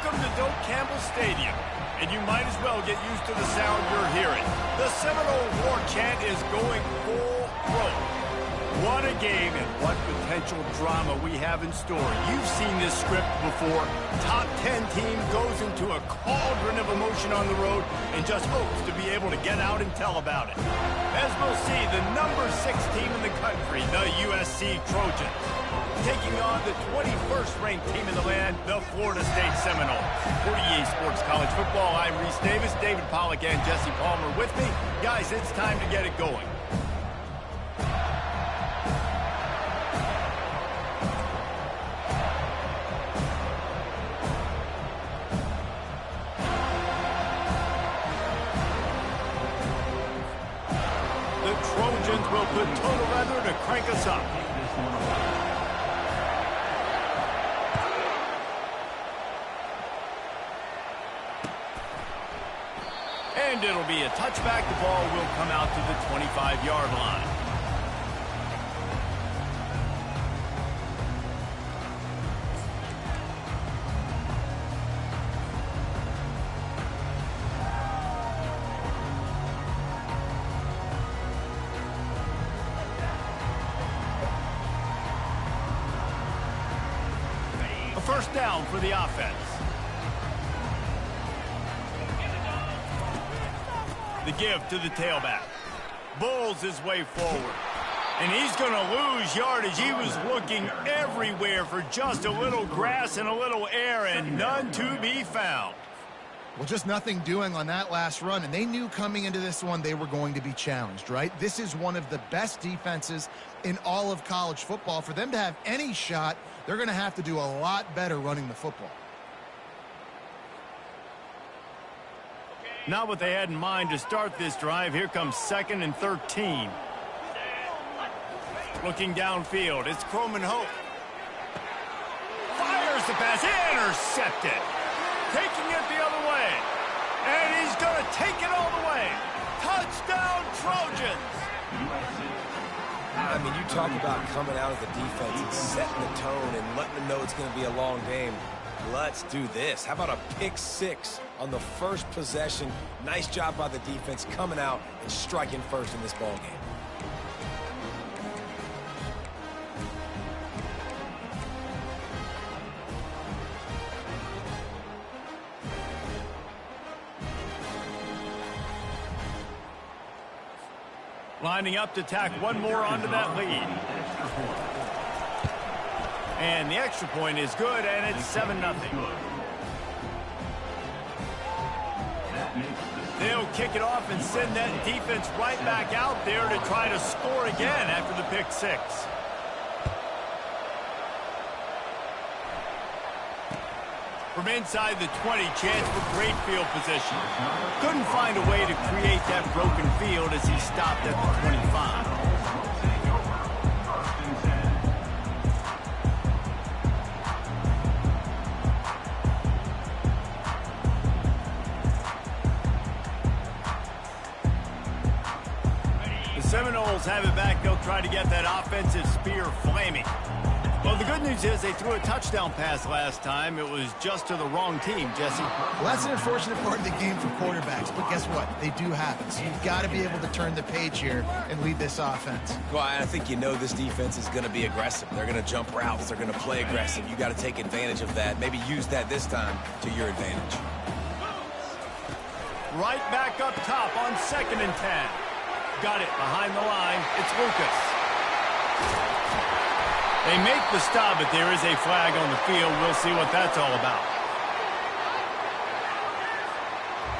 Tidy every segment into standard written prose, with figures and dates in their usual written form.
Welcome to Doak Campbell Stadium, and you might as well get used to the sound you're hearing. The Seminole war chant is going full throat. What a game and what potential drama we have in store. You've seen this script before. Top 10 team goes into a cauldron of emotion on the road and just hopes to be able to get out and tell about it. As we'll see, the number 6 team in the country, the USC Trojans, taking on the 21st ranked team in the land, the Florida State Seminoles. For EA Sports College Football, I'm Reese Davis, David Pollack and Jesse Palmer with me. Guys, it's time to get it going. Trojans will put total weather to crank us up. And it'll be a touchback. The ball will come out to the 25-yard line. First down for the offense. The give to the tailback. Bulls his way forward. And he's going to lose yardage. He was looking everywhere for just a little grass and a little air, and none to be found. Well, just nothing doing on that last run, and they knew coming into this one they were going to be challenged, right? This is one of the best defenses in all of college football. For them to have any shot, they're going to have to do a lot better running the football. Not what they had in mind to start this drive. Here comes 2nd and 13. Looking downfield, it's Croman Hope. Fires the pass, intercepted. Taking it the other way. And he's going to take it all the way. Touchdown, Trojans. I mean, you talk about coming out of the defense and setting the tone and letting them know it's going to be a long game. Let's do this. How about a pick 6 on the first possession? Nice job by the defense coming out and striking first in this ball game. Lining up to tack one more onto that lead. And the extra point is good, and it's 7-0. They'll kick it off and send that defense right back out there to try to score again after the pick 6. From inside the 20, chance for great field position. Couldn't find a way to create that broken field as he stopped at the 25. The Seminoles have it back. They'll try to get that offensive spear flaming. Well, the good news is they threw a touchdown pass last time. It was just to the wrong team, Jesse. Well, that's an unfortunate part of the game for quarterbacks, but guess what? They do happen. So you've got to be able to turn the page here and lead this offense. Well, I think you know this defense is going to be aggressive. They're going to jump routes. They're going to play aggressive. You got to take advantage of that. Maybe use that this time to your advantage. Right back up top on 2nd and 10. Got it behind the line. It's Lucas. They make the stop, but there is a flag on the field. We'll see what that's all about.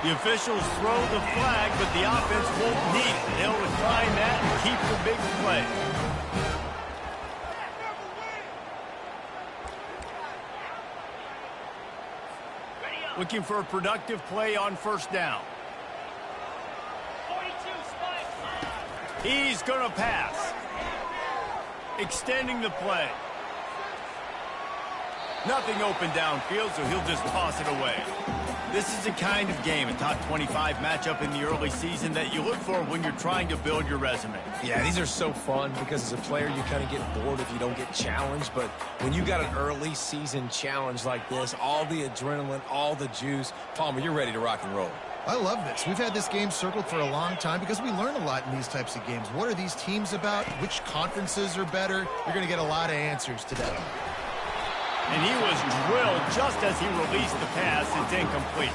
The officials throw the flag, but the offense won't need it. They'll decline that and keep the big play. Looking for a productive play on first down. He's going to pass. Extending the play. Nothing open downfield, so he'll just toss it away. This is the kind of game, a top 25 matchup in the early season, that you look for when you're trying to build your resume. Yeah, these are so fun because as a player, you kind of get bored if you don't get challenged. But when you got an early season challenge like this, all the adrenaline, all the juice, Palmer, you're ready to rock and roll. I love this. We've had this game circled for a long time because we learn a lot in these types of games. What are these teams about? Which conferences are better? You're going to get a lot of answers today. And he was drilled just as he released the pass. It's incomplete.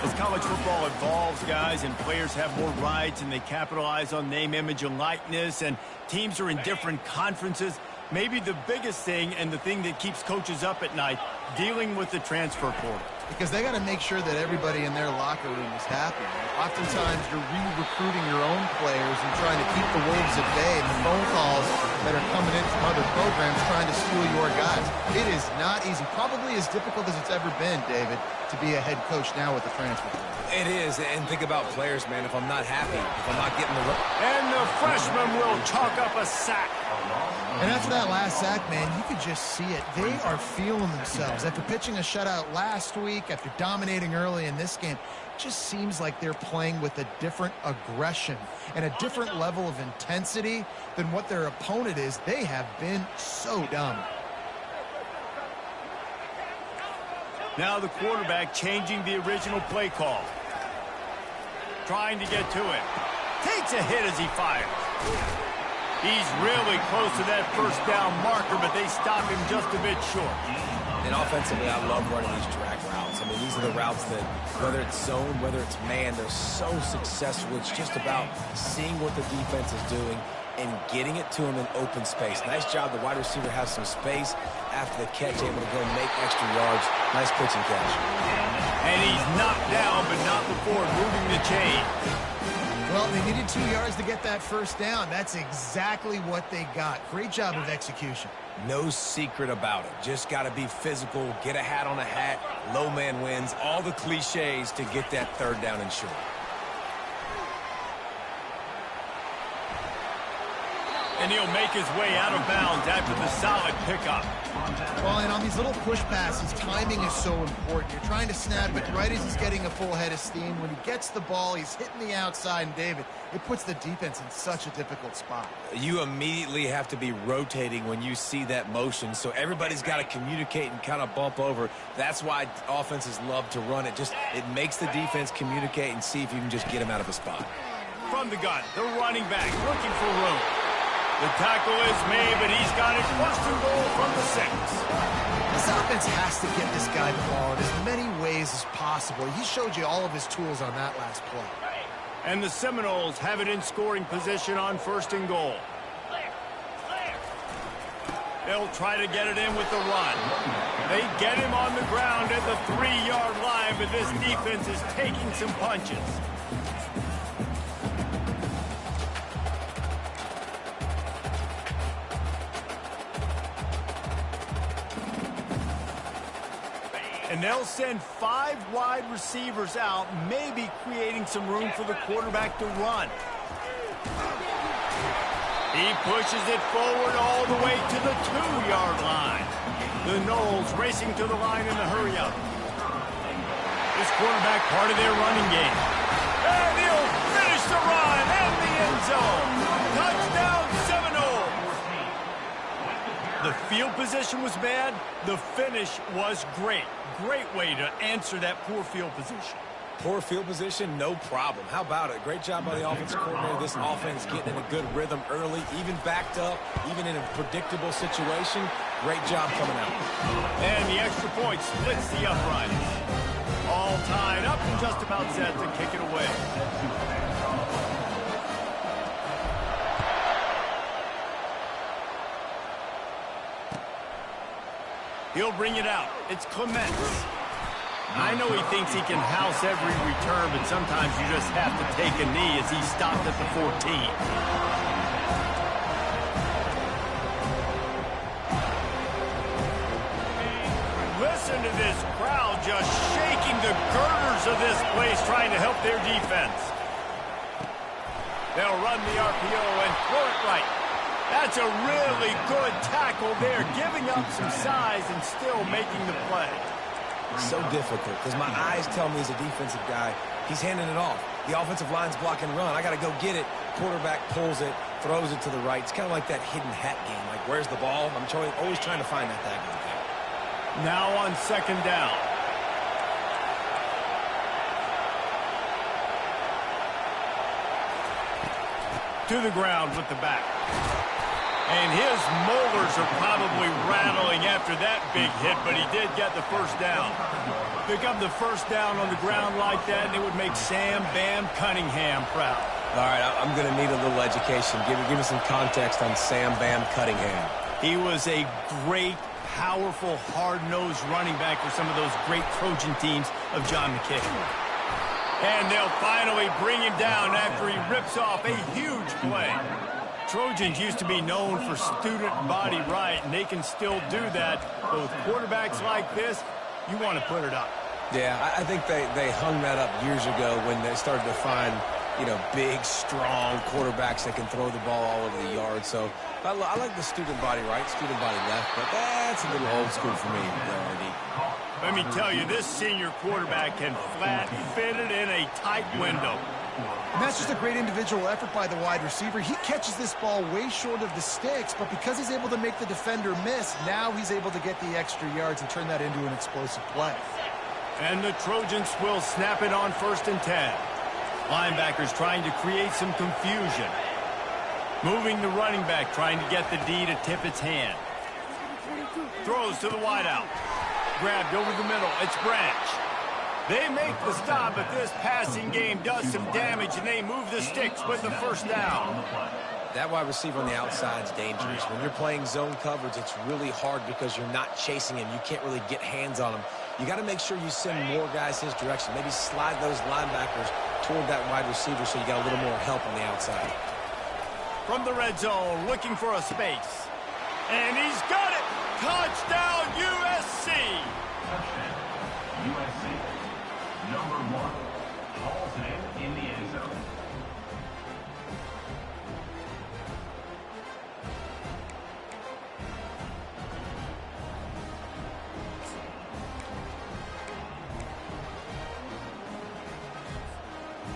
As college football evolves, guys, and players have more rights and they capitalize on name, image, and likeness, and teams are in different conferences, maybe the biggest thing and the thing that keeps coaches up at night, dealing with the transfer portal. Because they got to make sure that everybody in their locker room is happy. Oftentimes, you're re-recruiting your own players and trying to keep the Wolves at bay, and the phone calls that are coming in from other programs trying to steal your guys. It is not easy. Probably as difficult as it's ever been, David, to be a head coach now with the transfer portal. It is, and think about players, man. If I'm not happy, if I'm not getting the... And the freshman will chalk up a sack. And after that last sack, man, you could just see it. They are feeling themselves. After pitching a shutout last week, after dominating early in this game, it just seems like they're playing with a different aggression and a different level of intensity than what their opponent is. They have been so dumb. Now the quarterback changing the original play call. Trying to get to it. Takes a hit as he fires. He's really close to that first down marker, but they stop him just a bit short. And offensively, I love running these drag routes. I mean, these are the routes that, whether it's zone, whether it's man, they're so successful. It's just about seeing what the defense is doing and getting it to him in open space. Nice job. The wide receiver has some space after the catch, able to go make extra yards. Nice pitching catch. And he's knocked down, but not before moving the chain. Well, they needed 2 yards to get that first down. That's exactly what they got. Great job of execution. No secret about it. Just got to be physical, get a hat on a hat, low man wins, all the cliches to get that third down and short. And he'll make his way out of bounds after the solid pickup. Well, and on these little push passes, timing is so important. You're trying to snap it right as he's getting a full head of steam. When he gets the ball, he's hitting the outside, and David, it puts the defense in such a difficult spot. You immediately have to be rotating when you see that motion, so everybody's got to communicate and kind of bump over. That's why offenses love to run it. It makes the defense communicate and see if you can just get him out of a spot. From the gun, the running back looking for room. The tackle is made, but he's got it first and goal from the 6. This offense has to get this guy the ball in as many ways as possible. He showed you all of his tools on that last play. And the Seminoles have it in scoring position on first and goal. They'll try to get it in with the run. They get him on the ground at the 3-yard line, but this defense is taking some punches. And they'll send 5 wide receivers out, maybe creating some room for the quarterback to run. He pushes it forward all the way to the 2-yard line. The Noles racing to the line in the hurry-up. This quarterback part of their running game. And he'll finish the run and the end zone. Touchdown Seminoles. The field position was bad. The finish was great. Great way to answer that poor field position. Poor field position, no problem. How about it? Great job by the offensive coordinator. This offense getting in a good rhythm early, even backed up, even in a predictable situation. Great job coming out. And the extra point splits the upright. All tied up and just about set to kick it away. He'll bring it out. It's Clements. I know he thinks he can house every return, but sometimes you just have to take a knee as he stopped at the 14. Listen to this crowd just shaking the girders of this place, trying to help their defense. They'll run the RPO and throw it right. That's a really good tackle there, giving up some size and still making the play. So difficult because my eyes tell me he's a defensive guy. He's handing it off. The offensive line's block and run. I got to go get it. Quarterback pulls it, throws it to the right. It's kind of like that hidden hat game. Like, where's the ball? I'm always trying to find that daggone thing. Now on second down. To the ground with the back. And his molars are probably rattling after that big hit, but he did get the first down. Pick up the first down on the ground like that, and it would make Sam Bam Cunningham proud. All right, I'm going to need a little education. Give me some context on Sam Bam Cunningham. He was a great, powerful, hard-nosed running back for some of those great Trojan teams of John McKay. And they'll finally bring him down after he rips off a huge play. Trojans used to be known for student body right, and they can still do that. But with quarterbacks like this, you want to put it up. Yeah, I think they hung that up years ago when they started to find, big, strong quarterbacks that can throw the ball all over the yard. So I like the student body right, student body left, but that's a little old school for me, RD. Let me tell you, this senior quarterback can flat fit it in a tight window. And that's just a great individual effort by the wide receiver. He catches this ball way short of the sticks, but because he's able to make the defender miss, now he's able to get the extra yards and turn that into an explosive play. And the Trojans will snap it on 1st and 10. Linebackers trying to create some confusion. Moving the running back, trying to get the D to tip its hand. Throws to the wideout. Grabbed over the middle. It's Branch. They make the stop, but this passing game does some damage, and they move the sticks with the first down. That wide receiver on the outside is dangerous. When you're playing zone coverage, it's really hard because you're not chasing him. You can't really get hands on him. You got to make sure you send more guys his direction. Maybe slide those linebackers toward that wide receiver so you got a little more help on the outside. From the red zone, looking for a space. And he's got it! Touchdown, USC! Touchdown, USC. Number 1, hauls it in the end zone.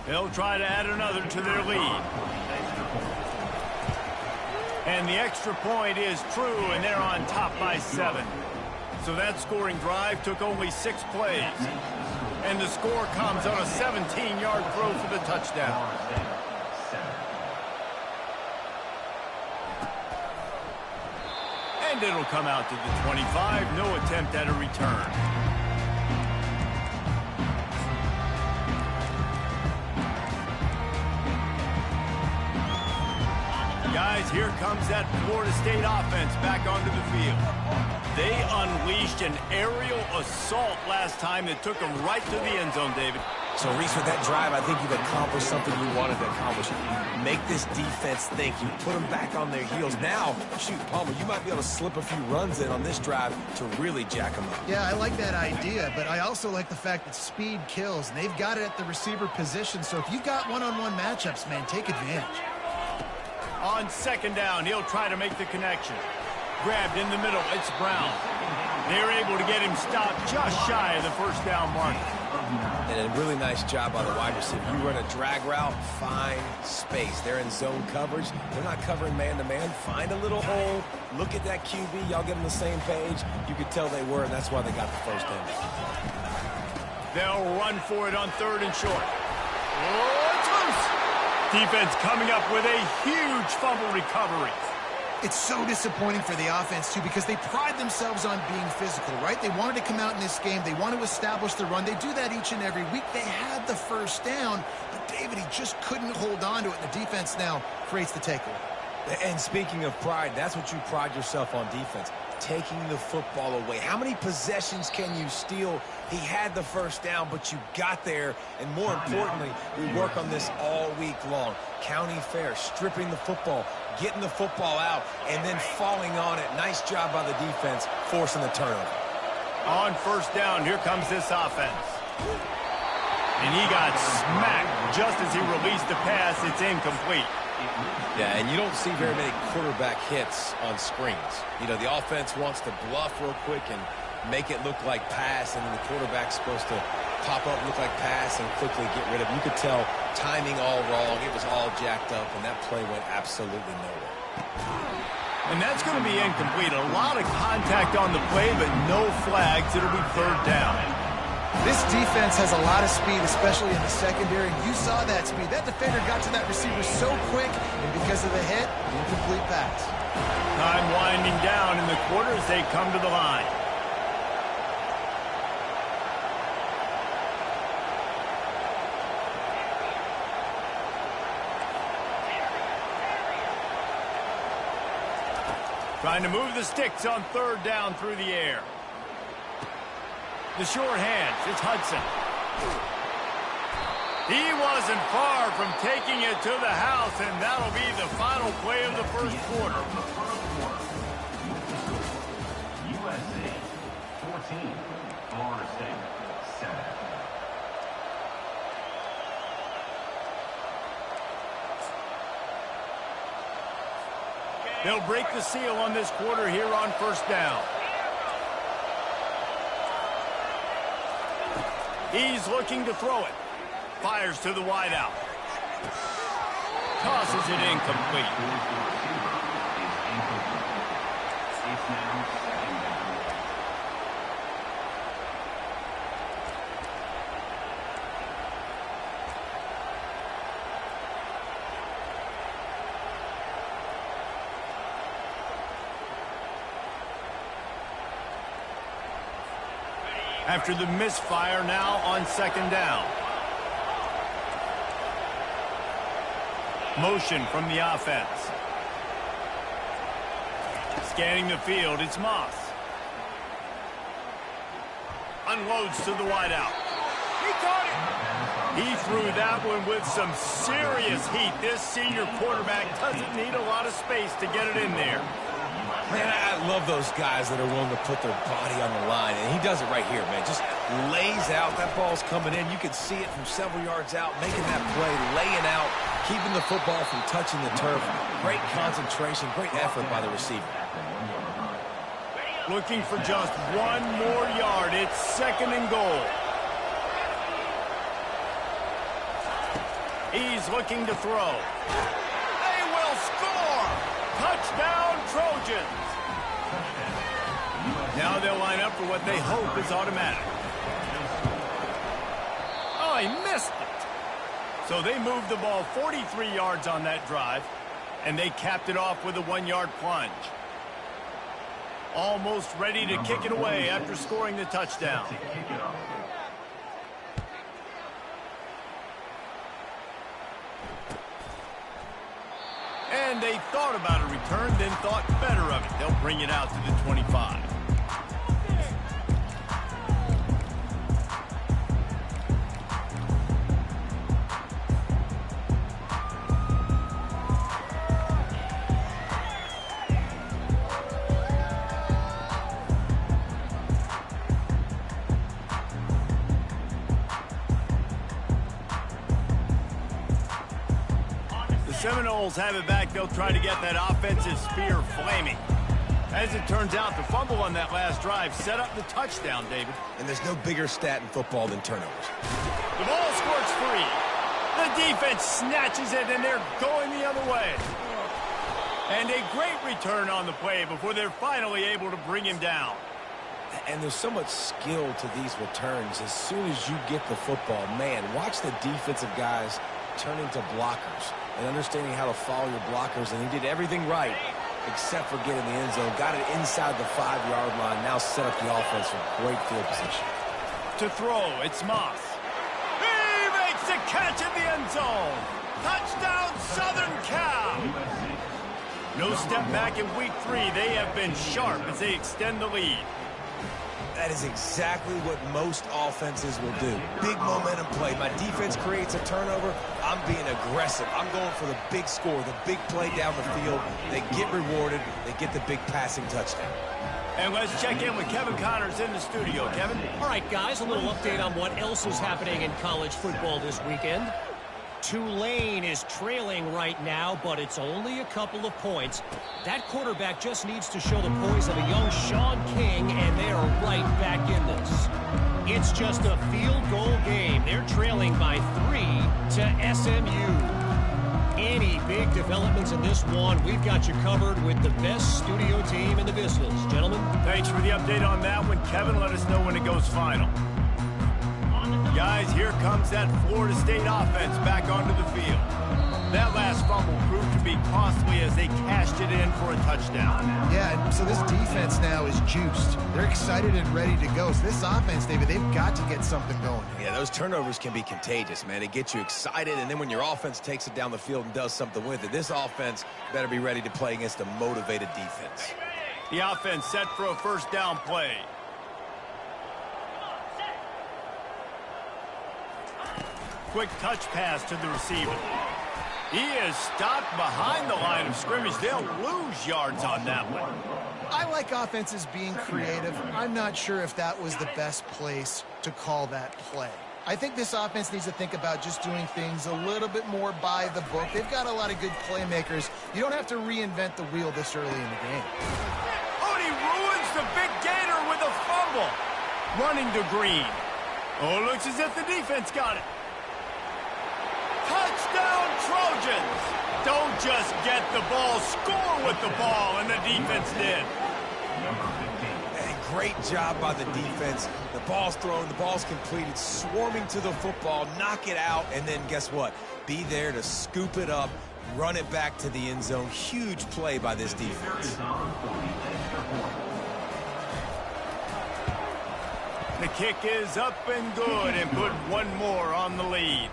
They'll try to add another to their lead. And the extra point is true, and they're on top by 7. So that scoring drive took only 6 plays. And the score comes on a 17-yard throw for the touchdown. And it'll come out to the 25. No attempt at a return. Guys, here comes that Florida State offense back onto the field. They unleashed an aerial assault last time that took them right to the end zone, David. So, Reese, with that drive, I think you've accomplished something you wanted to accomplish. Make this defense think. You put them back on their heels. Now, shoot, Palmer, you might be able to slip a few runs in on this drive to really jack them up. Yeah, I like that idea, but I also like the fact that speed kills, and they've got it at the receiver position. So if you've got one-on-one matchups, man, take advantage. On second down, he'll try to make the connection. Grabbed in the middle, it's Brown. They're able to get him stopped just shy of the first down mark. And a really nice job by the wide receiver. You run a drag route, find space. They're in zone coverage. They're not covering man-to-man. Find a little hole. Look at that QB. Y'all get on the same page. You could tell they were, and that's why they got the first down. They'll run for it on 3rd and short. Oh, it's loose. Defense coming up with a huge fumble recovery. It's so disappointing for the offense, too, because they pride themselves on being physical, right? They wanted to come out in this game. They want to establish the run. They do that each and every week. They had the first down, but David, he just couldn't hold on to it. The defense now creates the takeaway. And speaking of pride, that's what you pride yourself on defense, taking the football away. How many possessions can you steal? He had the first down, but you got there. And more importantly, we work on this all week long. County fair, stripping the football, getting the football out, and then falling on it. Nice job by the defense, forcing the turnover. On first down, here comes this offense. And he got smacked just as he released the pass. It's incomplete. Yeah, and you don't see very many quarterback hits on screens. You know, the offense wants to bluff real quick and make it look like pass, and the quarterback's supposed to pop up, look like pass, and quickly get rid of it. You could tell timing all wrong. It was all jacked up, and that play went absolutely nowhere. And that's going to be incomplete. A lot of contact on the play, but no flags. It'll be third down. This defense has a lot of speed, especially in the secondary. You saw that speed. That defender got to that receiver so quick, and because of the hit, incomplete pass. Time winding down in the quarter as they come to the line. Trying to move the sticks on third down through the air. The short hands, it's Hudson. He wasn't far from taking it to the house, and that'll be the final play of the first quarter. USA 14, Florida State 7. They'll break the seal on this quarter here on first down. He's looking to throw it. Fires to the wideout. Tosses it incomplete. It's now second down. After the misfire, now on second down. Motion from the offense. Scanning the field, it's Moss. Unloads to the wideout. He caught it! He threw that one with some serious heat. This senior quarterback doesn't need a lot of space to get it in there. Man, I love those guys that are willing to put their body on the line, and he does it right here, man. Just lays out. That ball's coming in. You can see it from several yards out, making that play, laying out, keeping the football from touching the turf. Great concentration, great effort by the receiver. Looking for just one more yard. It's second and goal. He's looking to throw. They will score! Touchdown, Trojans! Now they'll line up for what they hope is automatic. Oh, he missed it. So they moved the ball 43 yards on that drive, and they capped it off with a 1-yard plunge. Almost ready to kick it away after scoring the touchdown. And they thought about a return, then thought better of it. They'll bring it out to the 25. Seminoles have it back. They'll try to get that offensive spear flaming. As it turns out, the fumble on that last drive set up the touchdown, David. And there's no bigger stat in football than turnovers. The ball squirts free. The defense snatches it, and they're going the other way. And a great return on the play before they're finally able to bring him down. And there's so much skill to these returns. As soon as you get the football, man, watch the defensive guys turn into blockers and understanding how to follow your blockers. And he did everything right except for getting the end zone. Got it inside the 5-yard line. Now set up the offense for great field position. To throw, it's Moss. He makes the catch in the end zone. Touchdown, Southern Cal. No step back in week 3. They have been sharp as they extend the lead. That is exactly what most offenses will do. Big momentum play. My defense creates a turnover. I'm being aggressive. I'm going for the big score, the big play down the field. They get rewarded. They get the big passing touchdown. And let's check in with Kevin Connors in the studio. Kevin? All right, guys, a little update on what else is happening in college football this weekend. Tulane is trailing right now, but it's only a couple of points. That quarterback just needs to show the poise of a young Sean King, and they are right back in this. It's just a field goal game. They're trailing by 3 to SMU. Any big developments in this one, we've got you covered with the best studio team in the business. Gentlemen. Thanks for the update on that one, Kevin. Let us know when it goes final. Guys, here comes that Florida State offense back onto the field. That last fumble proved to be costly as they cashed it in for a touchdown. Yeah, so this defense now is juiced. They're excited and ready to go. So this offense, David, they've got to get something going. Yeah, those turnovers can be contagious, man. It gets you excited, and then when your offense takes it down the field and does something with it, this offense better be ready to play against a motivated defense. The offense set for a first down play. Quick touch pass to the receiver. He is stopped behind the line of scrimmage. They'll lose yards on that one. I like offenses being creative. I'm not sure if that was the best place to call that play. I think this offense needs to think about just doing things a little bit more by the book. They've got a lot of good playmakers. You don't have to reinvent the wheel this early in the game. Oh, he ruins the big gator with a fumble. Running to Green. Oh, looks as if the defense got it. Touchdown, Trojans! Don't just get the ball, score with the ball, and the defense did. And great job by the defense. The ball's thrown, the ball's completed, swarming to the football, knock it out, and then guess what? Be there to scoop it up, run it back to the end zone. Huge play by this defense. The kick is up and good, and put one more on the lead.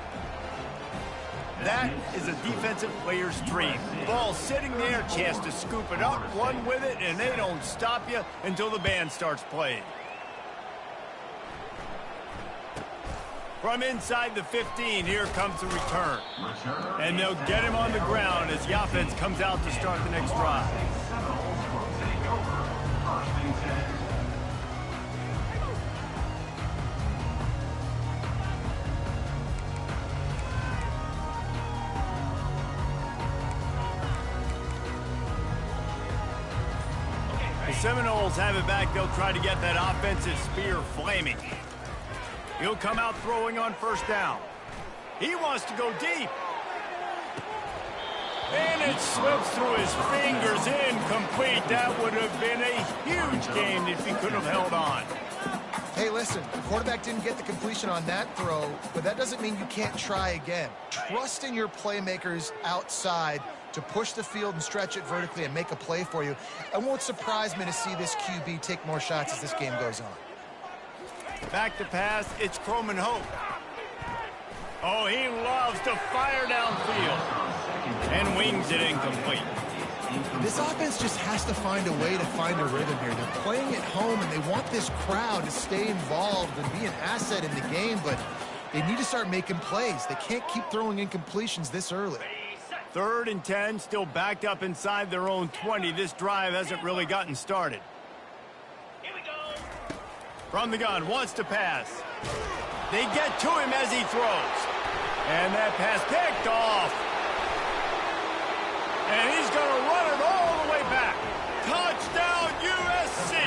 That is a defensive player's dream. Ball sitting there, chance to scoop it up, run with it, and they don't stop you until the band starts playing. From inside the 15, here comes the return. And they'll get him on the ground as the offense comes out to start the next drive. The Seminoles have it back. They'll try to get that offensive spear flaming. He'll come out throwing on first down. He wants to go deep. And it slips through his fingers, incomplete. That would have been a huge game if he could have held on. Hey, listen, the quarterback didn't get the completion on that throw, but that doesn't mean you can't try again. Trust in your playmakers outside to push the field and stretch it vertically and make a play for you. It won't surprise me to see this QB take more shots as this game goes on. Back to pass, it's Croman Hope. Oh, he loves to fire downfield and wings it incomplete. This offense just has to find a way to find a rhythm here. They're playing at home, and they want this crowd to stay involved and be an asset in the game, but they need to start making plays. They can't keep throwing incompletions this early. 3rd and 10, still backed up inside their own 20. This drive hasn't really gotten started. Here we go. From the gun, wants to pass. They get to him as he throws. And that pass picked off. And he's going to run it all the way back. Touchdown, USC.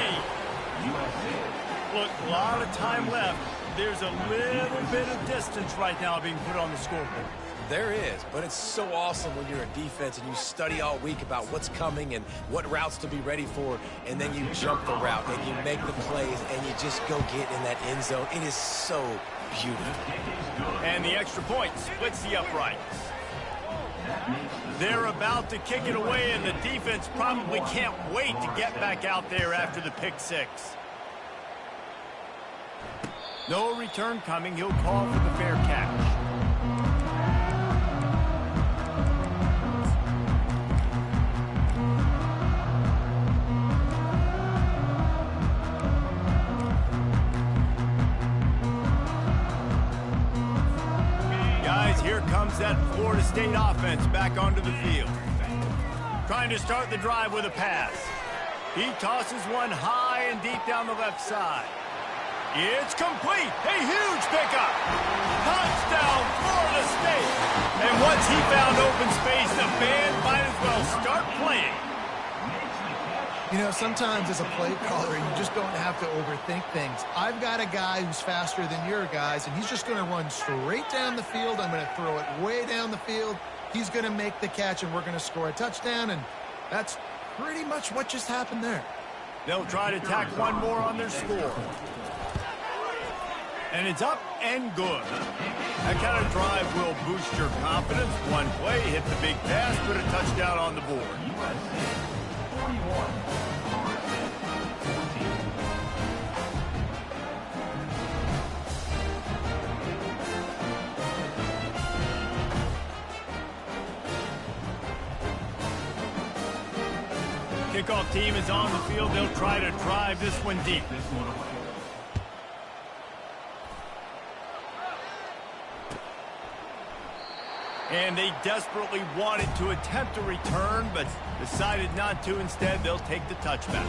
Look, a lot of time left. There's a little bit of distance right now being put on the scoreboard. There is, but it's so awesome when you're a defense and you study all week about what's coming and what routes to be ready for, and then you jump the route and you make the plays and you just go get in that end zone. It is so beautiful. And the extra point splits the uprights. They're about to kick it away, and the defense probably can't wait to get back out there after the pick six. No return coming. He'll call for the fair catch. Here comes that Florida State offense back onto the field. Trying to start the drive with a pass. He tosses one high and deep down the left side. It's complete. A huge pickup. Touchdown, Florida State. And once he found open space, the band might as well start playing. You know, sometimes as a play caller, you just don't have to overthink things. I've got a guy who's faster than your guys, and he's just going to run straight down the field. I'm going to throw it way down the field. He's going to make the catch, and we're going to score a touchdown, and that's pretty much what just happened there. They'll try to tack one more on their score. And it's up and good. That kind of drive will boost your confidence. One play, hit the big pass, put a touchdown on the board. Kickoff team is on the field. They'll try to drive this one deep. And they desperately wanted to attempt a return, but decided not to. Instead, they'll take the touchback.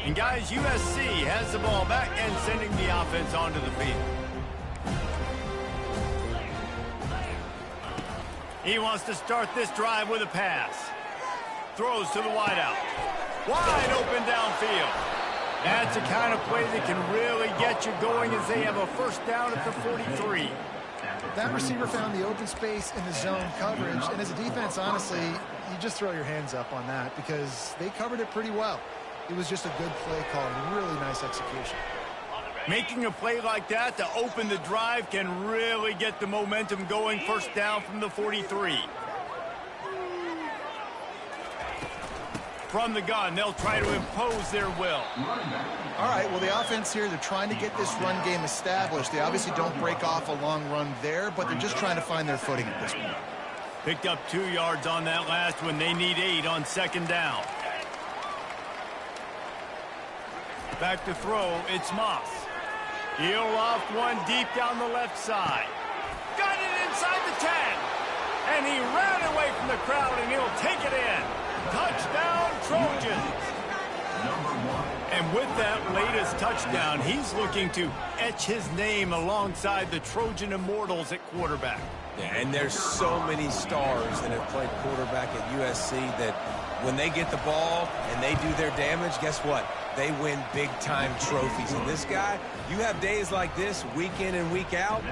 And guys, USC has the ball back and sending the offense onto the field. He wants to start this drive with a pass. Throws to the wideout. Wide open downfield. That's the kind of play that can really get you going as they have a first down at the 43. That receiver found the open space in the zone coverage, and as a defense, honestly, you just throw your hands up on that because they covered it pretty well. It was just a good play call and really nice execution. Making a play like that to open the drive can really get the momentum going. First down from the 43. From the gun, they'll try to impose their will. All right, well, the offense here, they're trying to get this run game established. They obviously don't break off a long run there, but they're just trying to find their footing at this point. Picked up 2 yards on that last one. They need 8 on second down. Back to throw, it's Moss. He'll loft one deep down the left side. Got it inside the 10. And he ran away from the crowd, and he'll take it in. Touchdown, Trojans. And with that latest touchdown, he's looking to etch his name alongside the Trojan Immortals at quarterback. Yeah, and there's so many stars that have played quarterback at USC that when they get the ball and they do their damage, guess what? They win big-time trophies. And this guy, you have days like this, week in and week out,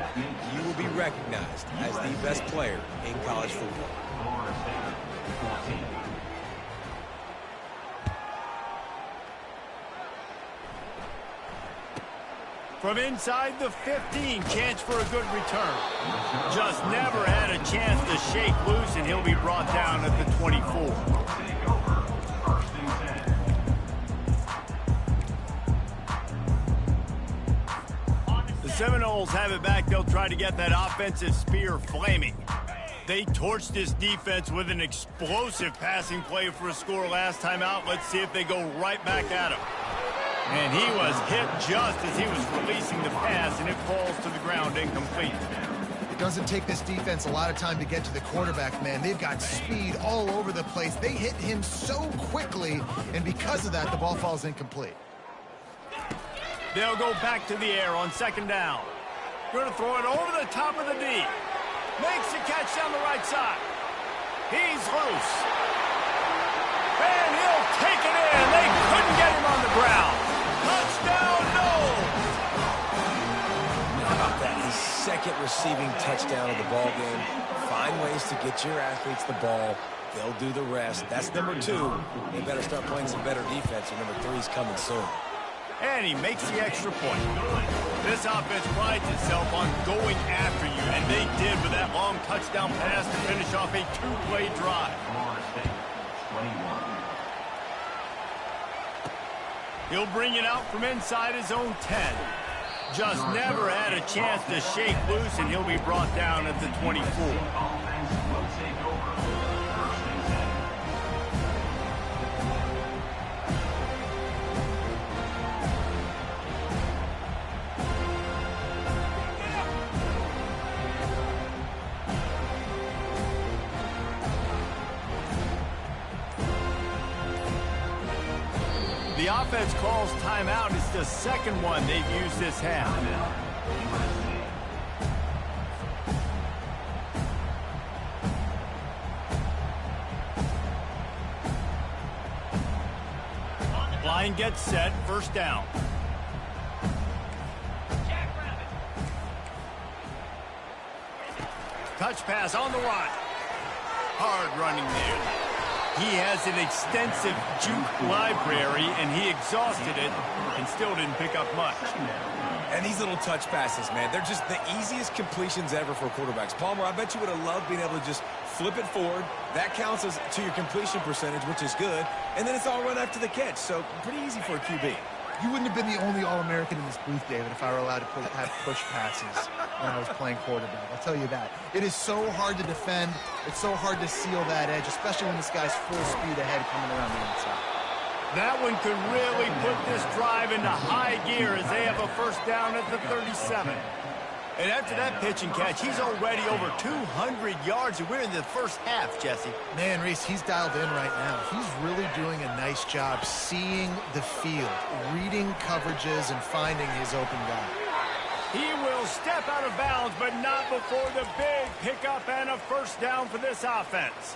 you will be recognized as the best player in college football. From inside the 15, chance for a good return. Just never had a chance to shake loose, and he'll be brought down at the 24. The Seminoles have it back. They'll try to get that offensive spear flaming. They torched this defense with an explosive passing play for a score last time out. Let's see if they go right back at him. And he was hit just as he was releasing the pass, and it falls to the ground incomplete. It doesn't take this defense a lot of time to get to the quarterback, man. They've got speed all over the place. They hit him so quickly, and because of that, the ball falls incomplete. They'll go back to the air on second down. Going to throw it over the top of the D. Makes the catch down the right side. He's loose. And he'll take it in. They couldn't get him on the ground. Touchdown, no! How about that? His second receiving touchdown of the ball game. Find ways to get your athletes the ball. They'll do the rest. That's number 2. They better start playing some better defense, or number 3's coming soon. And he makes the extra point. This offense prides itself on going after you, and they did with that long touchdown pass to finish off a 2-play drive. He'll bring it out from inside his own 10. Just never had a chance to shake loose, and he'll be brought down at the 24. the offense calls timeout. It's the second one they've used this half. Line gets set, first down. Touch pass on the run. Hard running there. He has an extensive juke library, and he exhausted it and still didn't pick up much. And these little touch passes, man, they're just the easiest completions ever for quarterbacks. Palmer, I bet you would have loved being able to just flip it forward. That counts as to your completion percentage, which is good. And then it's all run after the catch, so pretty easy for a QB. You wouldn't have been the only All-American in this booth, David, if I were allowed to have push passes when I was playing quarterback. I'll tell you that. It is so hard to defend. It's so hard to seal that edge, especially when this guy's full speed ahead coming around the inside. That one could really put this drive into high gear as they have a first down at the 37. And after that pitch and catch, he's already over 200 yards, and we're in the first half, Jesse. Man, Reese, he's dialed in right now. He's really doing a nice job seeing the field, reading coverages, and finding his open guy. He will step out of bounds, but not before the big pickup and a first down for this offense.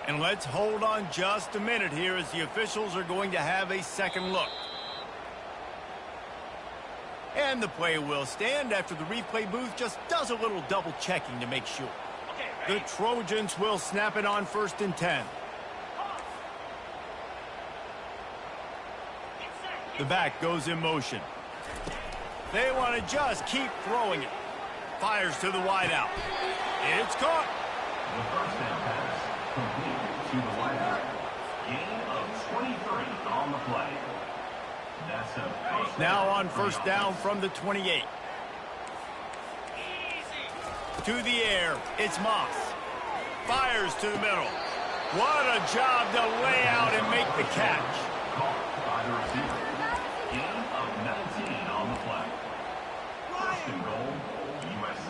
And let's hold on just a minute here as the officials are going to have a second look. And the play will stand after the replay booth just does a little double checking to make sure. The Trojans will snap it on 1st and 10. The back goes in motion. They want to just keep throwing it. Fires to the wideout. It's caught. The first down pass complete to the wideout. Gain of 23 on the play. That's a first now down on first down from the 28. To the air, it's Moss. Fires to the middle. What a job to lay out and make the catch. Caught by the receiver. Gain of 19 on the play. First and goal, USC.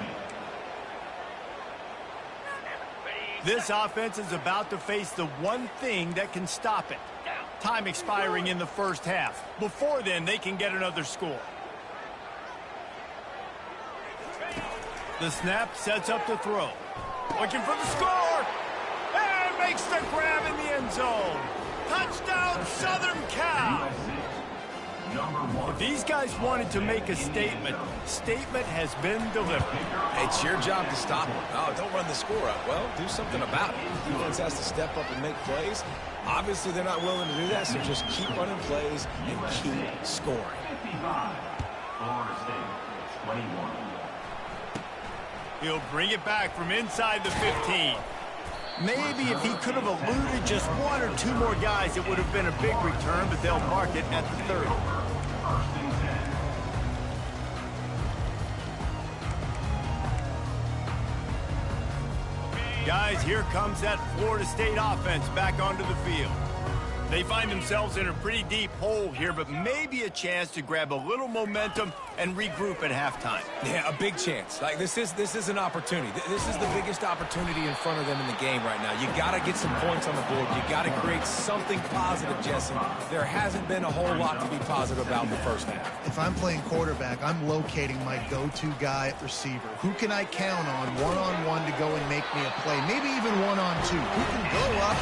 This offense is about to face the one thing that can stop it. Time expiring in the first half. Before then, they can get another score. The snap sets up the throw. Looking for the score. And makes the grab in the end zone. Touchdown, Southern Cal. Number 1. If these guys wanted to make a statement has been delivered. It's your job to stop them. Oh, don't run the score up. Well, do something about it. The defense has to step up and make plays. Obviously, they're not willing to do that, so just keep running plays and keep scoring. 55. Florida State, 21. He'll bring it back from inside the 15. Maybe if he could have eluded just one or two more guys, it would have been a big return, but they'll mark it at the 30. First and 10. Guys, here comes that Florida State offense back onto the field. They find themselves in a pretty deep hole here, but maybe a chance to grab a little momentum and regroup at halftime. Yeah, a big chance. Like this is an opportunity. This is the biggest opportunity in front of them in the game right now. You got to get some points on the board. You got to create something positive, Jesse. There hasn't been a whole lot to be positive about in the first half. If I'm playing quarterback, I'm locating my go-to guy at receiver. Who can I count on one-on-one to go and make me a play? Maybe even one-on-two. Who can go up,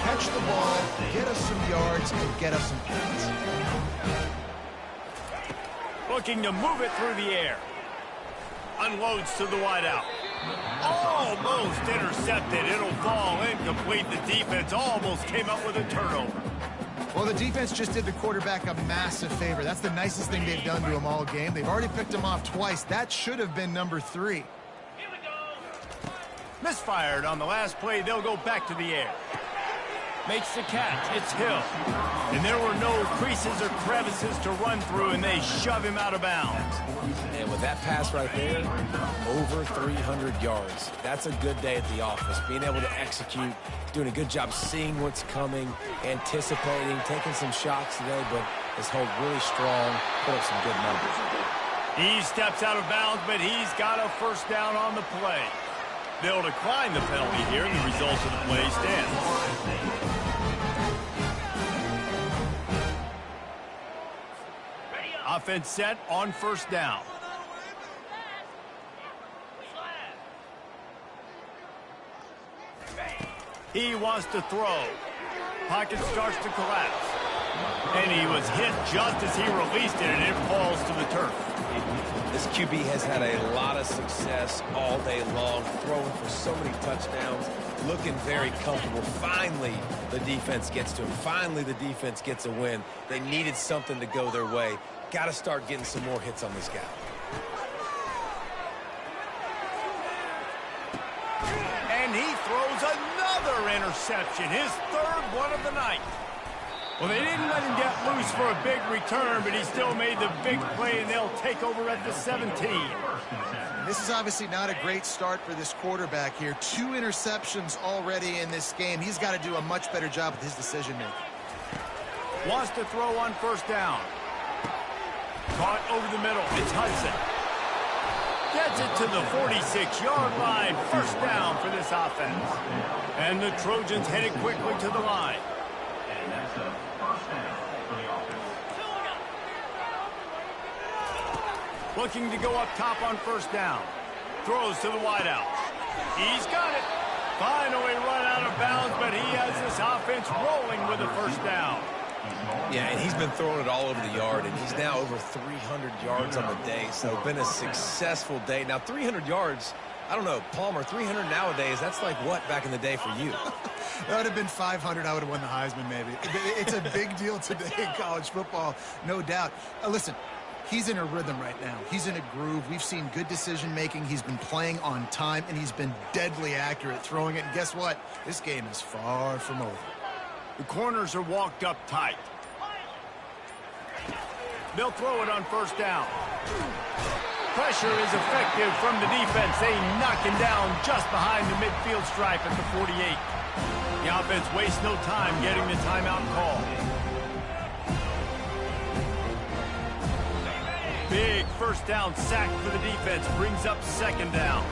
catch the ball, get us some yards, and get us some points. Looking to move it through the air. Unloads to the wideout. Almost intercepted. It'll fall incomplete. The defense almost came up with a turnover. Well, the defense just did the quarterback a massive favor. That's the nicest thing they've done to him all game. They've already picked him off twice. That should have been number 3. Misfired on the last play. They'll go back to the air. Makes the catch. It's Hill. And there were no creases or crevices to run through, and they shove him out of bounds. And with that pass right there, over 300 yards. That's a good day at the office. Being able to execute, doing a good job seeing what's coming, anticipating, taking some shots today, but has held really strong, put up some good numbers. He steps out of bounds, but he's got a first down on the play. They'll decline the penalty here, and the result of the play stands. Offense set on first down. He wants to throw. Pocket starts to collapse. And he was hit just as he released it, and it falls to the turf. This QB has had a lot of success all day long, throwing for so many touchdowns, looking very comfortable. Finally, the defense gets to him. Finally, the defense gets a win. They needed something to go their way. Got to start getting some more hits on this guy. And he throws another interception, his third one of the night. Well, they didn't let him get loose for a big return, but he still made the big play, and they'll take over at the 17. This is obviously not a great start for this quarterback here. 2 interceptions already in this game. He's got to do a much better job with his decision-making. Wants to throw on first down. Caught over the middle. It's Hudson. Gets it to the 46-yard line. First down for this offense. And the Trojans headed quickly to the line. And that's a first down for the offense. Looking to go up top on first down. Throws to the wideout. He's got it. Finally run out of bounds, but he has this offense rolling with a first down. Yeah, and he's been throwing it all over the yard, and he's now over 300 yards on the day, so been a successful day. Now, 300 yards, I don't know, Palmer, 300 nowadays, that's like what back in the day for you? That would have been 500. I would have won the Heisman, maybe. It's a big deal today in college football, no doubt. Listen, he's in a rhythm right now. He's in a groove. We've seen good decision-making. He's been playing on time, and he's been deadly accurate throwing it. And guess what? This game is far from over. The corners are walked up tight. They'll throw it on first down. Pressure is effective from the defense. They knock him down just behind the midfield stripe at the 48. The offense wastes no time getting the timeout call. Big first down sack for the defense. Brings up second down.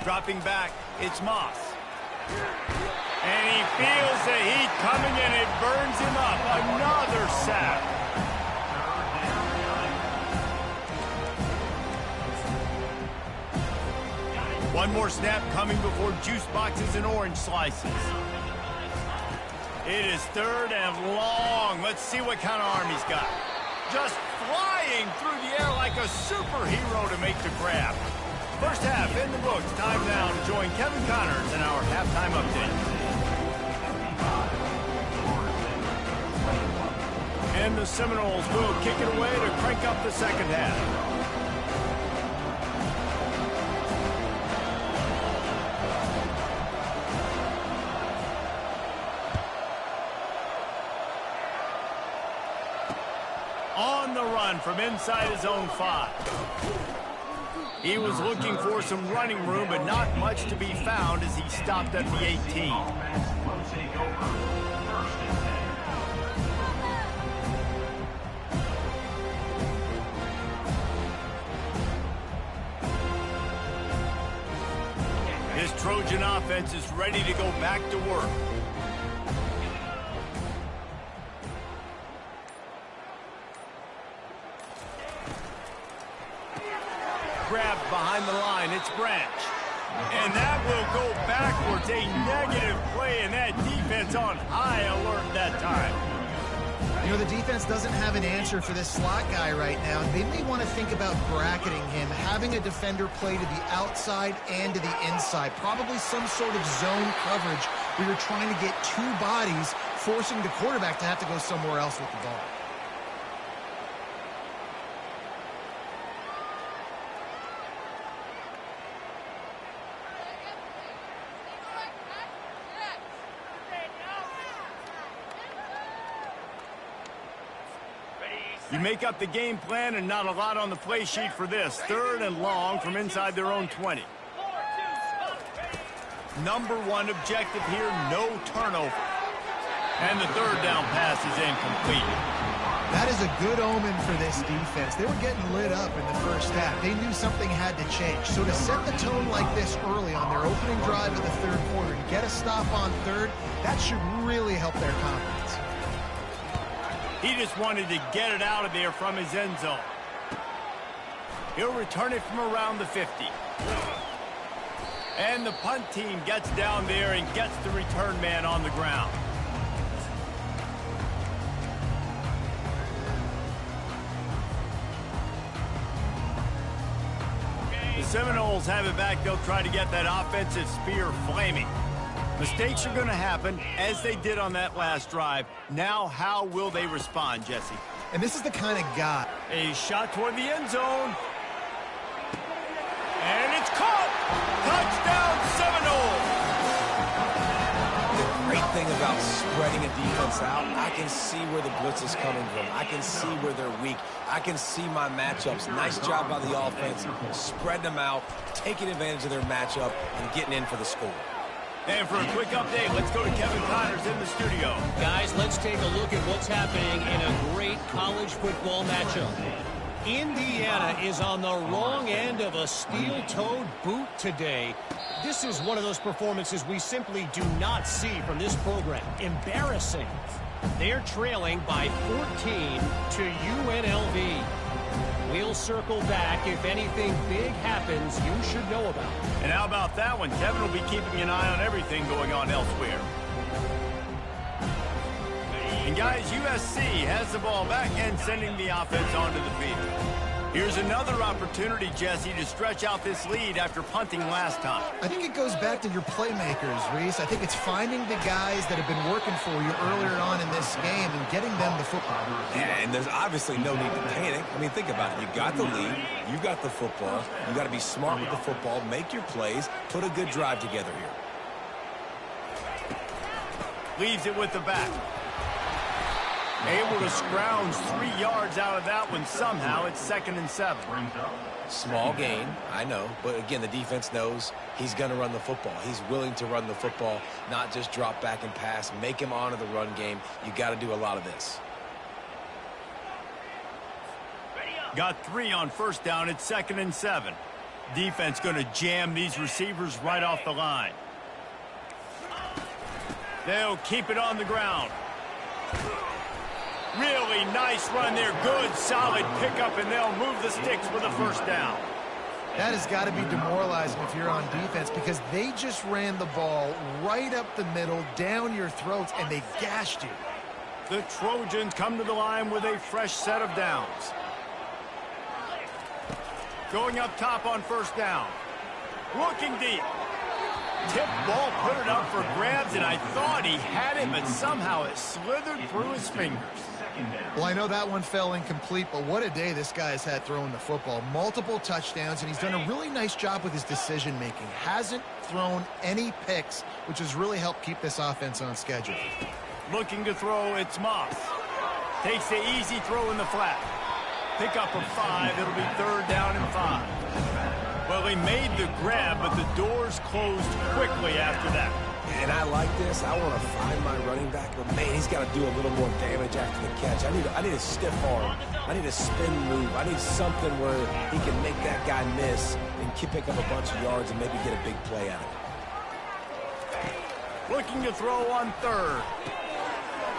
Dropping back, it's Moss. And he feels the heat coming, and it burns him up. Another sack. One more snap coming before juice boxes and orange slices. It is third and long. Let's see what kind of arm he's got. Just flying through the air like a superhero to make the grab. First half in the books. Time now to join Kevin Connors in our halftime update. And the Seminoles will kick it away to crank up the second half. On the run from inside his own 5. He was looking for some running room, but not much to be found as he stopped at the 18. This Trojan offense is ready to go back to work. Grabbed behind the line, it's Branch. And that will go backwards. A negative play, and that defense on high alert that time. You know, the defense doesn't have an answer for this slot guy right now. They may want to think about bracketing him, having a defender play to the outside and to the inside. Probably some sort of zone coverage where you're trying to get 2 bodies, forcing the quarterback to have to go somewhere else with the ball. You make up the game plan, and not a lot on the play sheet for this. Third and long from inside their own 20. Number 1 objective here, no turnover. And the third down pass is incomplete. That is a good omen for this defense. They were getting lit up in the first half. They knew something had to change. So to set the tone like this early on their opening drive of the third quarter and get a stop on third, that should really help their confidence. He just wanted to get it out of there from his end zone. He'll return it from around the 50. And the punt team gets down there and gets the return man on the ground. The Seminoles have it back. They'll try to get that offensive spear flaming. Mistakes are going to happen, as they did on that last drive. Now, how will they respond, Jesse? And this is the kind of guy. A shot toward the end zone. And it's caught! Touchdown, Seminoles! The great thing about spreading a defense out, I can see where the blitz is coming from. I can see where they're weak. I can see my matchups. Nice job by the offense, spreading them out, taking advantage of their matchup, and getting in for the score. And for a quick update, let's go to Kevin Connors in the studio. Guys, let's take a look at what's happening in a great college football matchup. Indiana is on the wrong end of a steel-toed boot today. This is one of those performances we simply do not see from this program. Embarrassing. They're trailing by 14 to UNLV. We'll circle back. If anything big happens, you should know about. And how about that one? Kevin will be keeping an eye on everything going on elsewhere. And guys, USC has the ball back and sending the offense onto the field. Here's another opportunity, Jesse, to stretch out this lead after punting last time. I think it goes back to your playmakers, Reese. I think it's finding the guys that have been working for you earlier on in this game and getting them the football. Yeah, and there's obviously no need to panic. I mean, think about it. You got the lead. You got the football. You got to be smart with the football. Make your plays. Put a good drive together here. Leaves it with the back. Able to scrounge 3 yards out of that one somehow. It's 2nd and 7. Small gain, I know. But again, the defense knows he's going to run the football. He's willing to run the football, not just drop back and pass. Make him honor the run game. You got to do a lot of this. Got 3 on first down. It's 2nd and 7. Defense going to jam these receivers right off the line. They'll keep it on the ground. Really nice run there. Good, solid pickup, and they'll move the sticks with a first down. That has got to be demoralizing if you're on defense because they just ran the ball right up the middle, down your throats, and they gashed you. The Trojans come to the line with a fresh set of downs. Going up top on first down. Looking deep. Tip ball, put it up for grabs, and I thought he had it, but somehow it slithered through his fingers. Well, I know that one fell incomplete, but what a day this guy has had throwing the football. Multiple touchdowns, and he's done a really nice job with his decision-making. Hasn't thrown any picks, which has really helped keep this offense on schedule. Looking to throw, it's Moss. Takes the easy throw in the flat. Pick up of 5, it'll be 3rd down and 5. Well, he made the grab, but the doors closed quickly after that. And I like this. I want to find my running back, but man, he's got to do a little more damage after the catch. I need a stiff arm. I need a spin move. I need something where he can make that guy miss and pick up a bunch of yards and maybe get a big play out of it. Looking to throw on 3rd.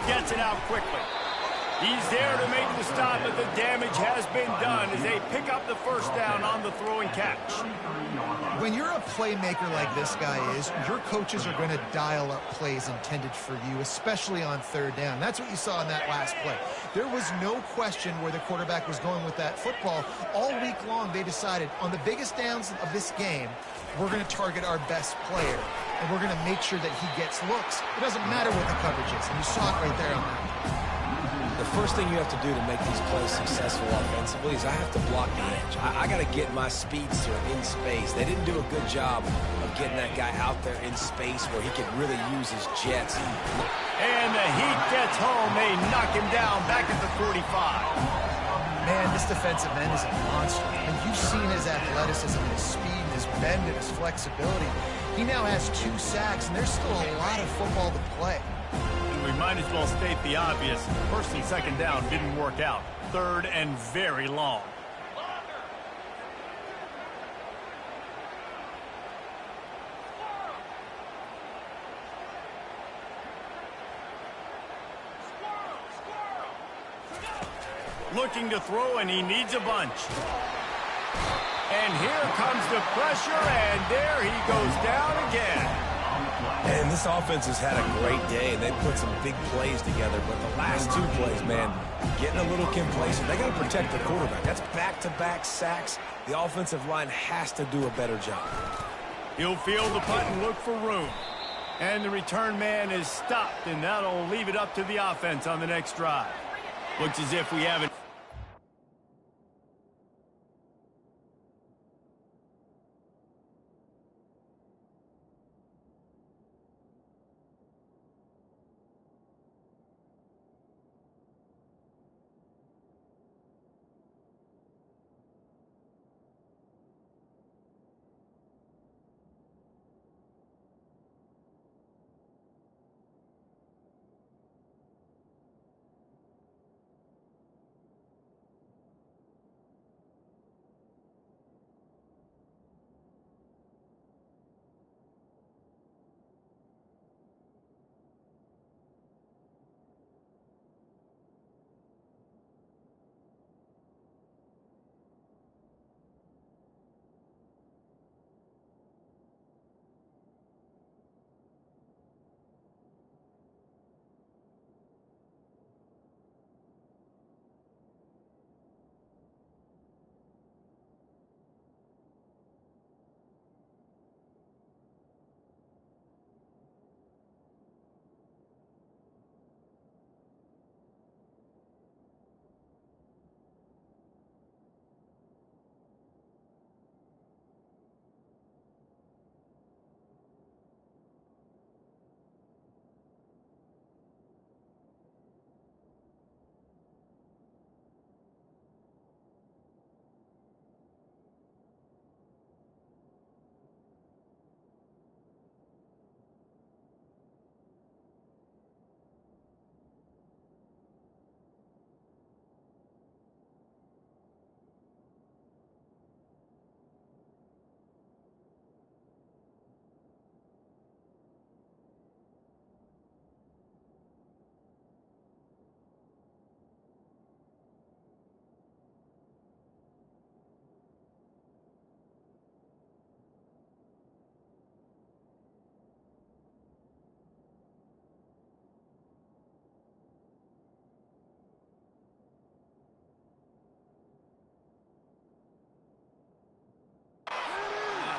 Gets it out quickly. He's there to make the stop, but the damage has been done as they pick up the first down on the throw and catch. When you're a playmaker like this guy is, your coaches are going to dial up plays intended for you, especially on 3rd down. That's what you saw in that last play. There was no question where the quarterback was going with that football. All week long, they decided on the biggest downs of this game, we're going to target our best player, and we're going to make sure that he gets looks. It doesn't matter what the coverage is, and you saw it right there on that. The first thing you have to do to make these plays successful offensively is I have to block the edge. I got to get my speedster in space. They didn't do a good job of getting that guy out there in space where he could really use his jets. And the heat gets home. They knock him down back at the 45. Man, this defensive end is a monster. And you've seen his athleticism, his speed, his bend, and his flexibility. He now has 2 sacks, and there's still a lot of football to play. We might as well state the obvious. First and second down didn't work out. Third and very long. Looking to throw, and he needs a bunch. And here comes the pressure, and there he goes down again. And this offense has had a great day, and they put some big plays together. But the last two plays, man, getting a little complacent. They got to protect the quarterback. That's back-to-back sacks. The offensive line has to do a better job. He'll field the punt and look for room. And the return man is stopped, and that'll leave it up to the offense on the next drive. Looks as if we haven't.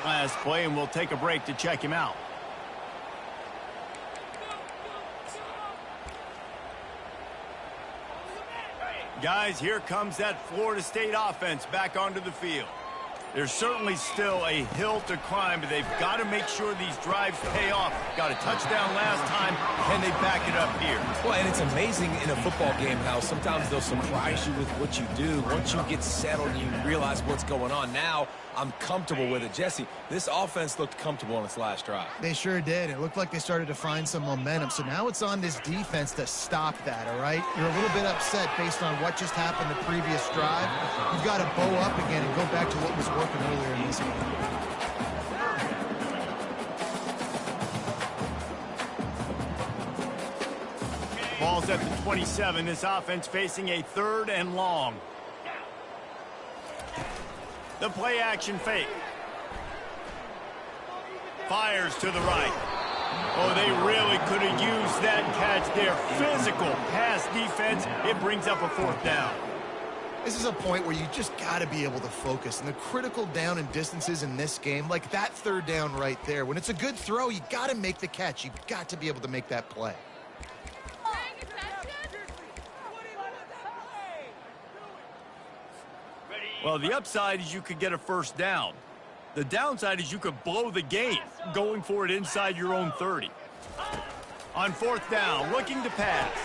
Last play, and we'll take a break to check him out. Guys, here comes that Florida State offense back onto the field. There's certainly still a hill to climb, but they've got to make sure these drives pay off. Got a touchdown last time, and they back it up here. Well, and it's amazing in a football game how sometimes they'll surprise you with what you do. Once you get settled and you realize what's going on, now I'm comfortable with it. Jesse, this offense looked comfortable on its last drive. They sure did. It looked like they started to find some momentum. So now it's on this defense to stop that, all right? You're a little bit upset based on what just happened the previous drive. You've got to bow up again and go back to what was working earlier in this game. Ball's at the 27. This offense facing a 3rd and long. The play action fake. Fires to the right. Oh, they really could have used that catch there. Physical pass defense. It brings up a 4th down. This is a point where you just got to be able to focus. And the critical down and distances in this game, like that 3rd down right there, when it's a good throw, you got to make the catch. You've got to be able to make that play. Well, the upside is you could get a 1st down. The downside is you could blow the game going for it inside your own 30. On 4th down, looking to pass.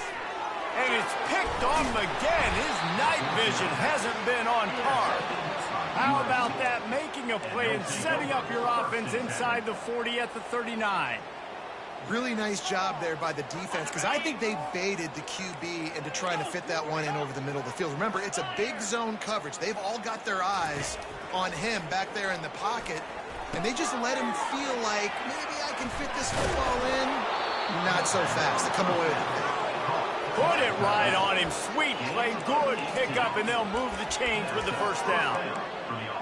And it's picked off again. His night vision hasn't been on par. How about that? Making a play and setting up your offense inside the 40 at the 39. Really nice job there by the defense, because I think they baited the QB into trying to fit that one in over the middle of the field. Remember, it's a big zone coverage. They've all got their eyes on him back there in the pocket, and they just let him feel like, maybe I can fit this football in. Not so fast. They come away with it. Put it right on him. Sweet play, good pickup, and they'll move the chains with the first down.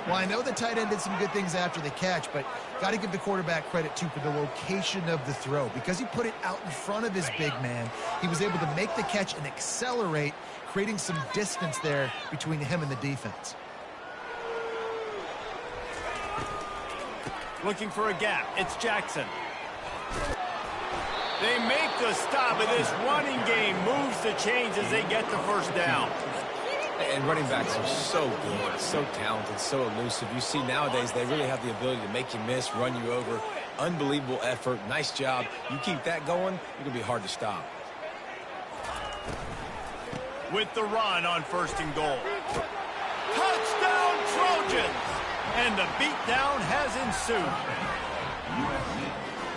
Well, I know the tight end did some good things after the catch, but got to give the quarterback credit, too, for the location of the throw. Because he put it out in front of his big man, he was able to make the catch and accelerate, creating some distance there between him and the defense. Looking for a gap. It's Jackson. They make the stop, and this running game moves the chains as they get the first down. And running backs are so good, so talented, so elusive. You see nowadays they really have the ability to make you miss, run you over. Unbelievable effort. Nice job. You keep that going, it's going to be hard to stop. With the run on 1st and goal. Touchdown Trojans! And the beatdown has ensued.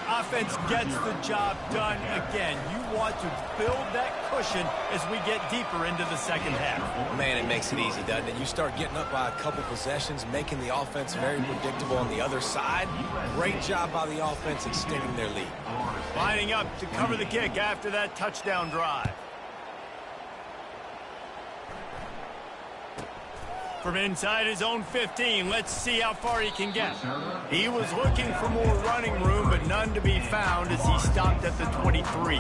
Offense gets the job done again. You want to build that cushion as we get deeper into the second half. Man, it makes it easy, doesn't it? You start getting up by a couple possessions, making the offense very predictable on the other side. Great job by the offense extending their lead. Lining up to cover the kick after that touchdown drive. From inside his own 15, let's see how far he can get. He was looking for more running room, but none to be found as he stopped at the 23.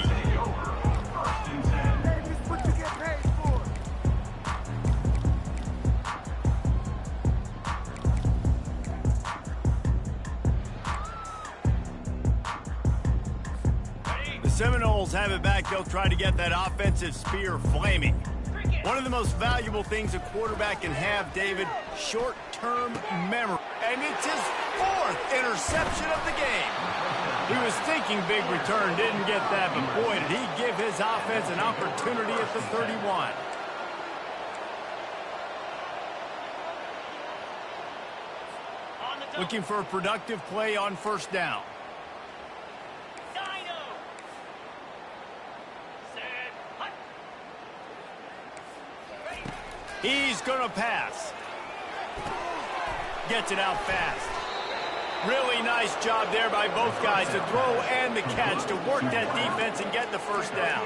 The Seminoles have it back. They'll try to get that offensive spear flaming. One of the most valuable things a quarterback can have, David, short-term memory. And it's his 4th interception of the game. He was thinking big return, didn't get that, but boy, did he give his offense an opportunity at the 31. Looking for a productive play on 1st down. He's going to pass. Gets it out fast. Really nice job there by both guys, the throw and the catch, to work that defense and get the first down.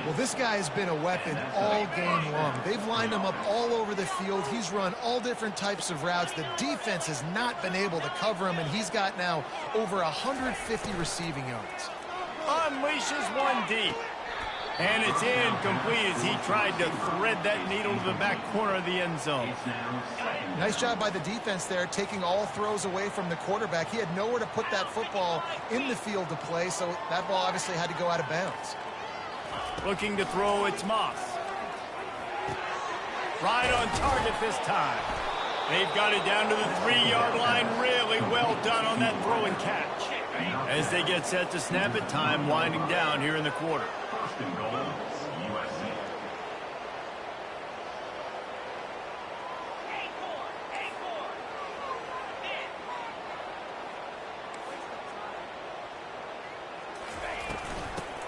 Well, this guy has been a weapon all game long. They've lined him up all over the field. He's run all different types of routes. The defense has not been able to cover him, and he's got now over 150 receiving yards. Unleashes one deep. And it's incomplete as he tried to thread that needle to the back corner of the end zone. Nice job by the defense there, taking all throws away from the quarterback. He had nowhere to put that football in the field to play, so that ball obviously had to go out of bounds. Looking to throw, it's Moss. Right on target this time. They've got it down to the 3-yard line. Really well done on that throw and catch. As they get set to snap it, time winding down here in the quarter.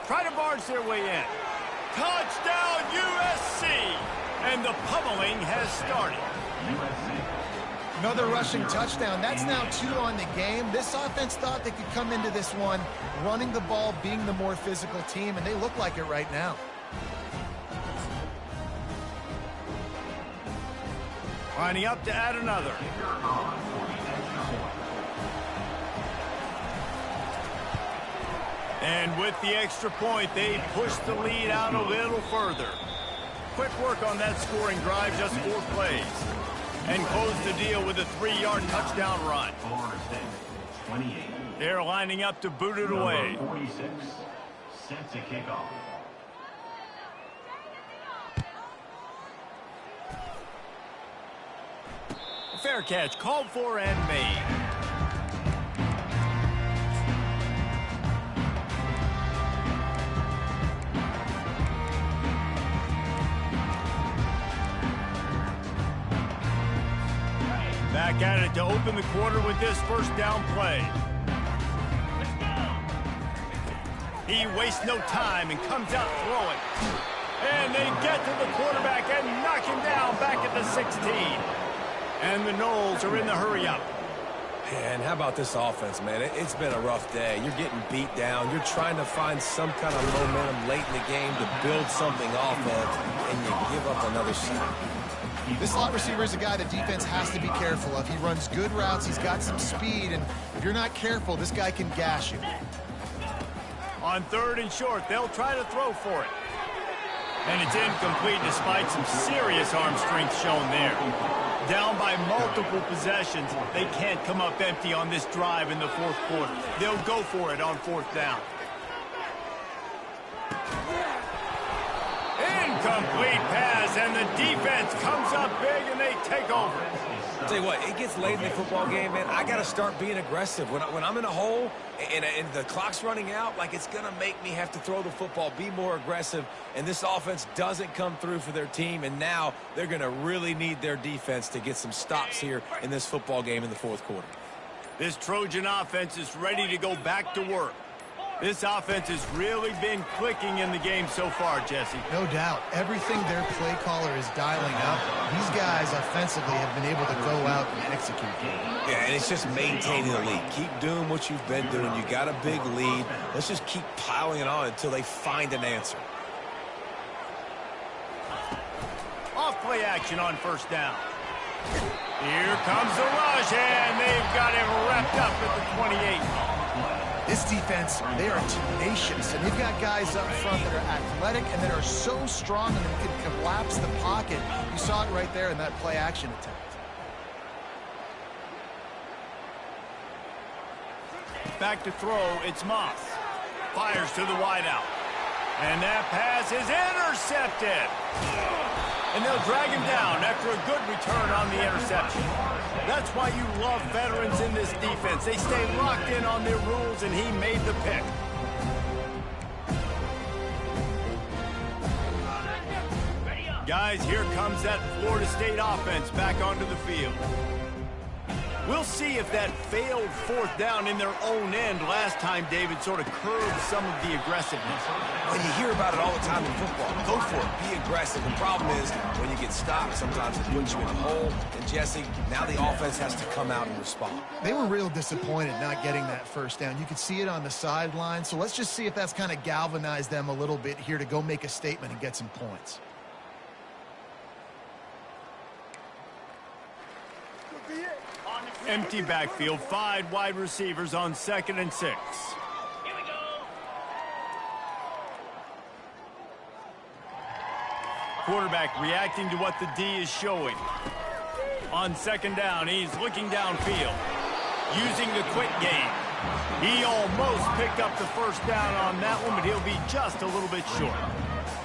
Try to barge their way in. Touchdown USC! And the pummeling has started. Another rushing touchdown. That's now 2 on the game. This offense thought they could come into this one running the ball, being the more physical team, and they look like it right now. Lining up to add another. And with the extra point, they push the lead out a little further. Quick work on that scoring drive, just 4 plays. And close the deal with a 3-yard touchdown run. They're lining up to boot it away. 46, set to kick off. Fair catch, called for and made. Back at it to open the quarter with this first down play. He wastes no time and comes out throwing. And they get to the quarterback and knock him down back at the 16. And the Knowles are in the hurry-up. And how about this offense, man? It's been a rough day. You're getting beat down. You're trying to find some kind of momentum late in the game to build something off of, and you give up another shot. This slot receiver is a guy the defense has to be careful of. He runs good routes. He's got some speed, and if you're not careful, this guy can gash you. On 3rd and short, they'll try to throw for it. And it's incomplete despite some serious arm strength shown there. Down by multiple possessions, they can't come up empty on this drive in the 4th quarter. They'll go for it on 4th down. Incomplete pass, and the defense comes up big, and they take over. I'll tell you what, it gets late in the football game, man. I got to start being aggressive. When I'm in a hole and the clock's running out, like, it's going to make me have to throw the football, be more aggressive, and this offense doesn't come through for their team, and now they're going to really need their defense to get some stops here in this football game in the 4th quarter. This Trojan offense is ready to go back to work. This offense has really been clicking in the game so far, Jesse. No doubt. Everything their play caller is dialing up, these guys offensively have been able to go out and execute. Yeah, and it's just maintaining the lead. Keep doing what you've been doing. You got a big lead. Let's just keep piling it on until they find an answer. Off play action on 1st down. Here comes the rush, and they've got him wrapped up at the 28. This defense, they are tenacious, and they've got guys up front that are athletic and that are so strong and that can collapse the pocket. You saw it right there in that play-action attempt. Back to throw, it's Moss. Fires to the wideout. And that pass is intercepted. And they'll drag him down after a good return on the interception. That's why you love veterans in this defense. They stay locked in on their rules, and he made the pick. Guys, here comes that Florida State offense back onto the field. We'll see if that failed 4th down in their own end last time, David, sort of curbed some of the aggressiveness. When you hear about it all the time in football, go for it, be aggressive. The problem is when you get stopped, sometimes it puts you in a hole. And Jesse, now the offense has to come out and respond. They were real disappointed not getting that 1st down. You could see it on the sideline. So let's just see if that's kind of galvanized them a little bit here to go make a statement and get some points. Empty backfield, 5 wide receivers on 2nd and 6. Here we go. Quarterback reacting to what the D is showing. On 2nd down, he's looking downfield, using the quick game. He almost picked up the 1st down on that one, but he'll be just a little bit short.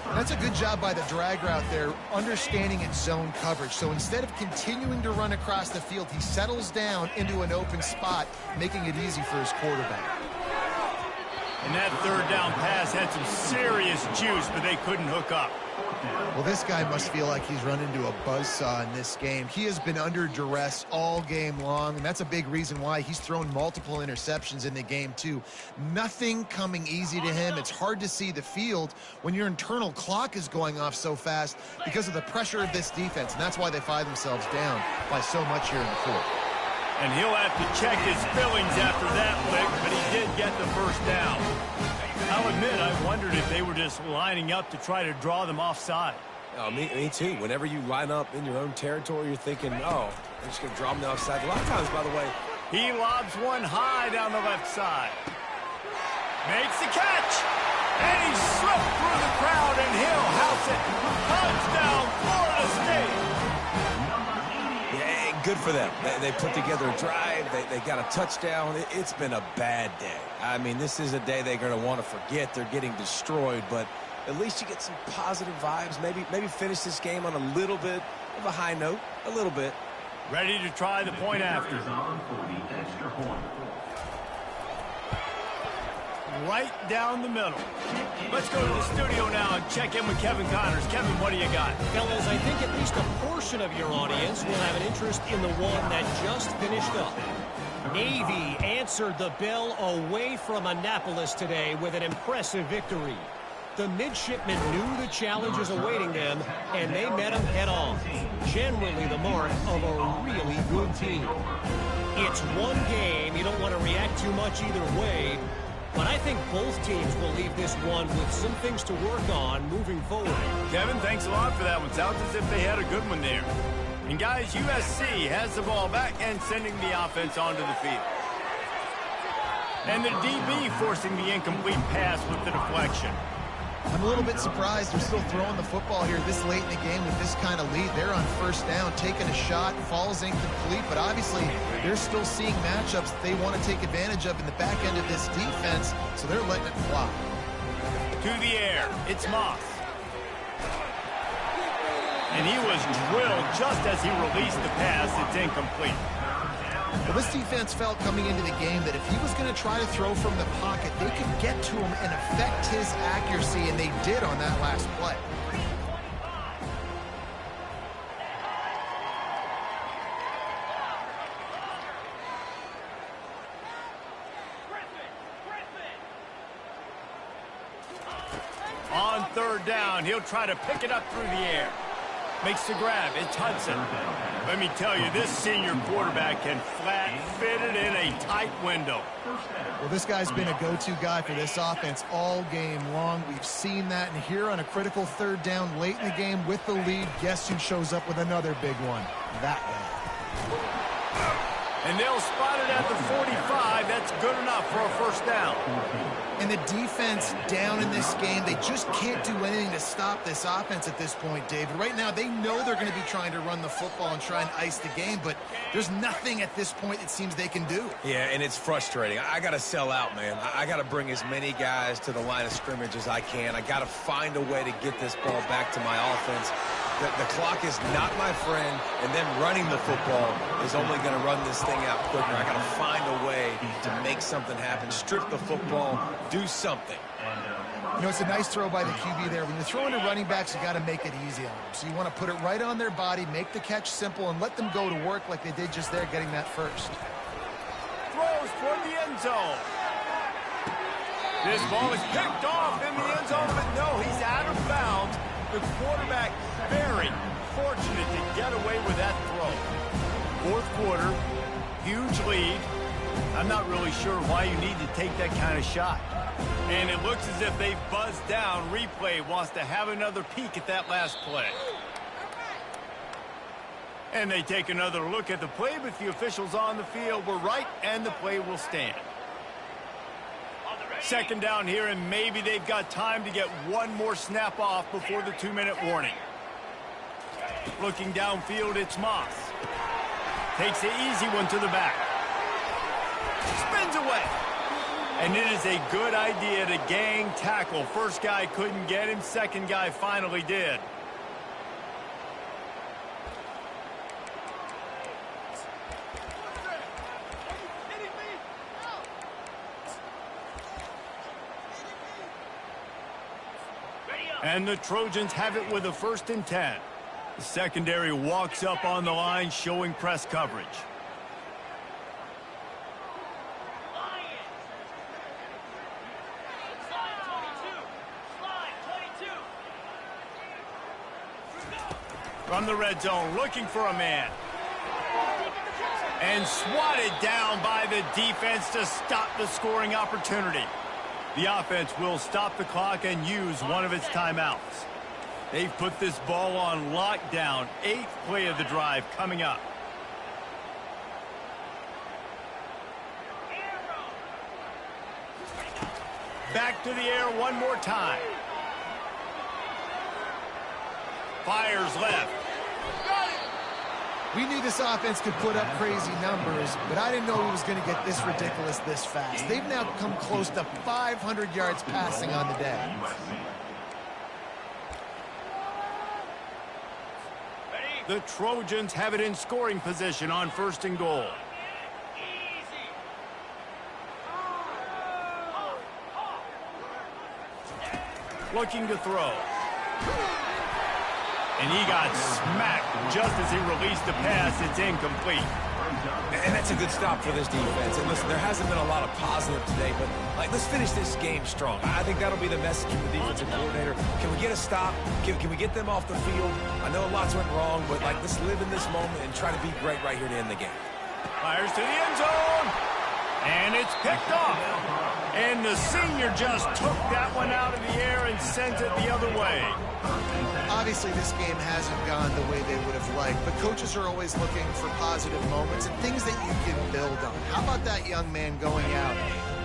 That's a good job by the drag route there, understanding its zone coverage. So instead of continuing to run across the field, he settles down into an open spot, making it easy for his quarterback. And that 3rd down pass had some serious juice, but they couldn't hook up. Well, this guy must feel like he's run into a buzzsaw in this game. He has been under duress all game long, and that's a big reason why he's thrown multiple interceptions in the game, too. Nothing coming easy to him. It's hard to see the field when your internal clock is going off so fast because of the pressure of this defense, and that's why they find themselves down by so much here in the 4th. And he'll have to check his fillings after that lick, but he did get the 1st down. I'll admit, I wondered if they were just lining up to try to draw them offside. Oh, me too. Whenever you line up in your own territory, you're thinking, oh, they're just going to draw them offside. A lot of times, by the way. He lobs one high down the left side. Makes the catch. And he slipped through the crowd, and he'll house it. Touchdown, Florida State. Yeah, good for them. They put together a drive. They got a touchdown. It's been a bad day. I mean, this is a day they're going to want to forget. They're getting destroyed, but at least you get some positive vibes. Maybe finish this game on a little bit of a high note, a little bit. Ready to try the point after. Right down the middle. Let's go to the studio now and check in with Kevin Connors. Kevin, what do you got? Fellas, I think at least a portion of your audience will have an interest in the one that just finished up. Navy answered the bell away from Annapolis today with an impressive victory. The midshipmen knew the challenges awaiting them, and they met them head-on. Generally the mark of a really good team. It's one game. You don't want to react too much either way, but I think both teams will leave this one with some things to work on moving forward. Kevin, thanks a lot for that one. Sounds as if they had a good one there. And guys, USC has the ball back and sending the offense onto the field. And the DB forcing the incomplete pass with the deflection. I'm a little bit surprised they're still throwing the football here this late in the game with this kind of lead. They're on first down, taking a shot, falls incomplete, but obviously they're still seeing matchups that they want to take advantage of in the back end of this defense, so they're letting it fly. To the air, it's Moss. And he was drilled just as he released the pass. It's incomplete. Well, this defense felt coming into the game that if he was going to try to throw from the pocket, they could get to him and affect his accuracy, and they did on that last play. On third down, he'll try to pick it up through the air. Makes the grab. It's Hudson. Let me tell you, this senior quarterback can flat fit it in a tight window. Well, this guy's been a go-to guy for this offense all game long. We've seen that, and here on a critical third down late in the game with the lead, guess who shows up with another big one? That guy. And they'll spot it at the 45. That's good enough for a first down. And the defense down in this game, they just can't do anything to stop this offense at this point, David. Right now, they know they're going to be trying to run the football and try and ice the game, but there's nothing at this point it seems they can do. Yeah, and it's frustrating. I got to sell out, man. I got to bring as many guys to the line of scrimmage as I can. I got to find a way to get this ball back to my offense. The clock is not my friend, and them running the football is only going to run this thing out quicker. I got to find a way to make something happen, strip the football, do something. You know, it's a nice throw by the QB there. When you're throwing to running backs, you got to make it easy on them. So you want to put it right on their body, make the catch simple, and let them go to work like they did just there, getting that first. Throws toward the end zone. This ball is picked off in the end zone, but no, he's out of bounds. The quarterback very fortunate to get away with that throw. Fourth quarter, huge lead. I'm not really sure why you need to take that kind of shot. And it looks as if they've buzzed down. Replay wants to have another peek at that last play. And they take another look at the play, but the officials on the field were right, and the play will stand. Second down here, and maybe they've got time to get one more snap off before the 2-minute warning. Looking downfield, it's Moss. Takes the easy one to the back. Spins away. And it is a good idea to gang tackle. First guy couldn't get him. Second guy finally did. And the Trojans have it with a 1st and 10. The secondary walks up on the line, showing press coverage. From the red zone, looking for a man. And swatted down by the defense to stop the scoring opportunity. The offense will stop the clock and use one of its timeouts. They've put this ball on lockdown. 8th play of the drive coming up. Back to the air one more time. Fires left. We knew this offense could put up crazy numbers, but I didn't know it was going to get this ridiculous this fast. They've now come close to 500 yards passing on the day. The Trojans have it in scoring position on 1st and goal. Looking to throw. And he got smacked just as he released the pass. It's incomplete. And that's a good stop for this defense. And listen, there hasn't been a lot of positive today, but let's finish this game strong. I think that'll be the message from the defensive coordinator. Can we get a stop? Can we get them off the field? I know lots went wrong, but let's live in this moment and try to be great right here to end the game. Fires to the end zone. And it's picked off. And the senior just took that one out of the air and sent it the other way. Obviously, this game hasn't gone the way they would have liked, but coaches are always looking for positive moments and things that you can build on. How about that young man going out,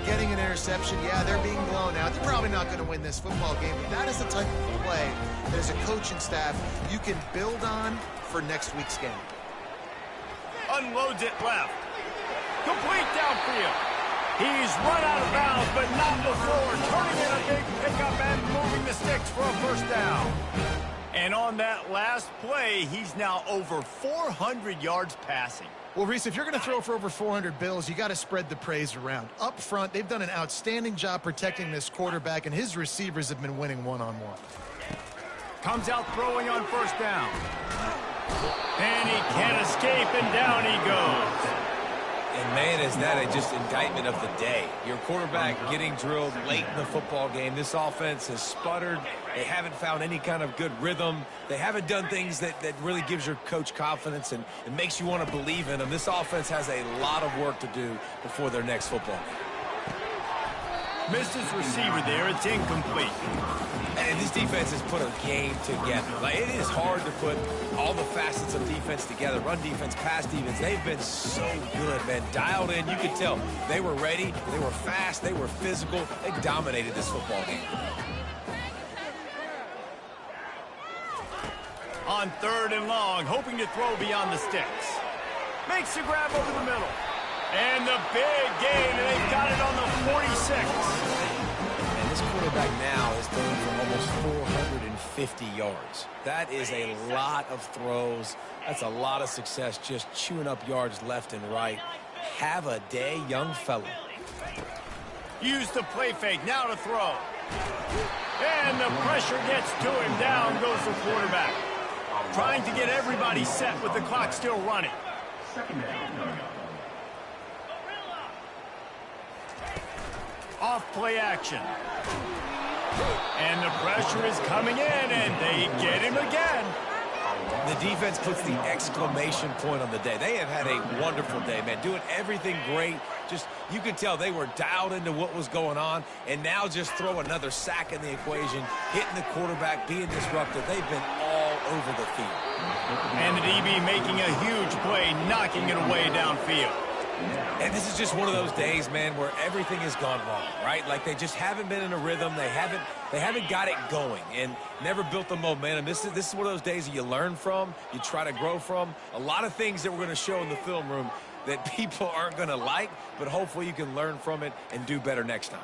getting an interception? Yeah, they're being blown out. They're probably not going to win this football game, but that is the type of play that as a coaching staff you can build on for next week's game. Unloads it left. Complete downfield. He's run out of bounds, but not before turning in a big pickup and moving the sticks for a first down. And on that last play, he's now over 400 yards passing. Well, Reese, if you're going to throw for over 400 bills, you got to spread the praise around. Up front, they've done an outstanding job protecting this quarterback, and his receivers have been winning one-on-one. Comes out throwing on first down. And he can't escape, and down he goes. And, man, is that just indictment of the day. Your quarterback getting drilled late in the football game. This offense has sputtered. They haven't found any kind of good rhythm. They haven't done things that really gives your coach confidence and it makes you want to believe in them. This offense has a lot of work to do before their next football game. Missed his receiver there. It's incomplete. And this defense has put a game together. It is hard to put all the facets of defense together. Run defense, pass defense. They've been so good, man. Dialed in. You could tell they were ready. They were fast. They were physical. They dominated this football game. On third and long, hoping to throw beyond the sticks. Makes the grab over the middle. And the big gain, and they've got it on the 46. And this quarterback now is throwing for almost 450 yards. That is a lot of throws. That's a lot of success just chewing up yards left and right. Have a day, young fella. Use the play fake, now to throw. And the pressure gets to him. Down goes the quarterback. Trying to get everybody set with the clock still running. Off play action. And the pressure is coming in, and they get him again. The defense puts the exclamation point on the day. They have had a wonderful day, man. Doing everything great. Just, you could tell they were dialed into what was going on. And now just throw another sack in the equation. Hitting the quarterback, being disruptive. They've been all over the field. And the DB making a huge play, knocking it away downfield. And this is just one of those days, man, where everything has gone wrong, right? Like they just haven't been in a rhythm. They haven't got it going and never built the momentum. This is one of those days that you learn from, you try to grow from. A lot of things that we're going to show in the film room that people aren't going to like, but hopefully you can learn from it and do better next time.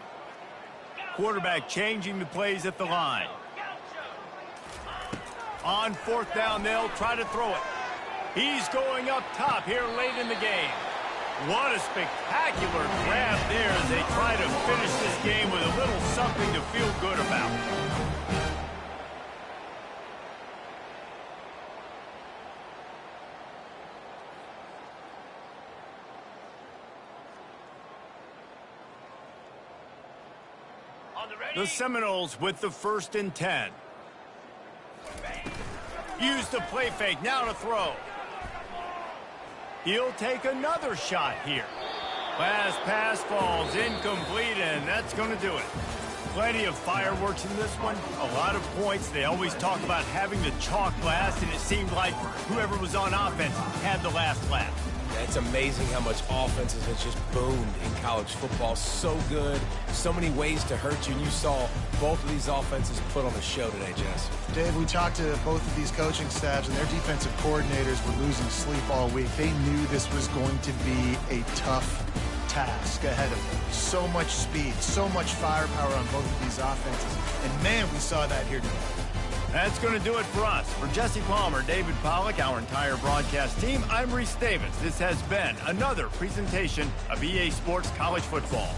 Quarterback changing the plays at the line. On fourth down, they'll try to throw it. He's going up top here late in the game. What a spectacular grab there as they try to finish this game with a little something to feel good about. The Seminoles with the 1st and 10. Use the play fake, now to throw. He'll take another shot here. Last pass falls incomplete, and that's going to do it. Plenty of fireworks in this one. A lot of points. They always talk about having the chalk last, and it seemed like whoever was on offense had the last laugh. Yeah, it's amazing how much offenses have just boomed in college football. So good. So many ways to hurt you. And you saw both of these offenses put on a show today, Jess. Dave, we talked to both of these coaching staffs, and their defensive coordinators were losing sleep all week. They knew this was going to be a tough task ahead of them. So much speed, so much firepower on both of these offenses. And, man, we saw that here today. That's going to do it for us. For Jesse Palmer, David Pollack, our entire broadcast team, I'm Reese Davis. This has been another presentation of EA Sports College Football.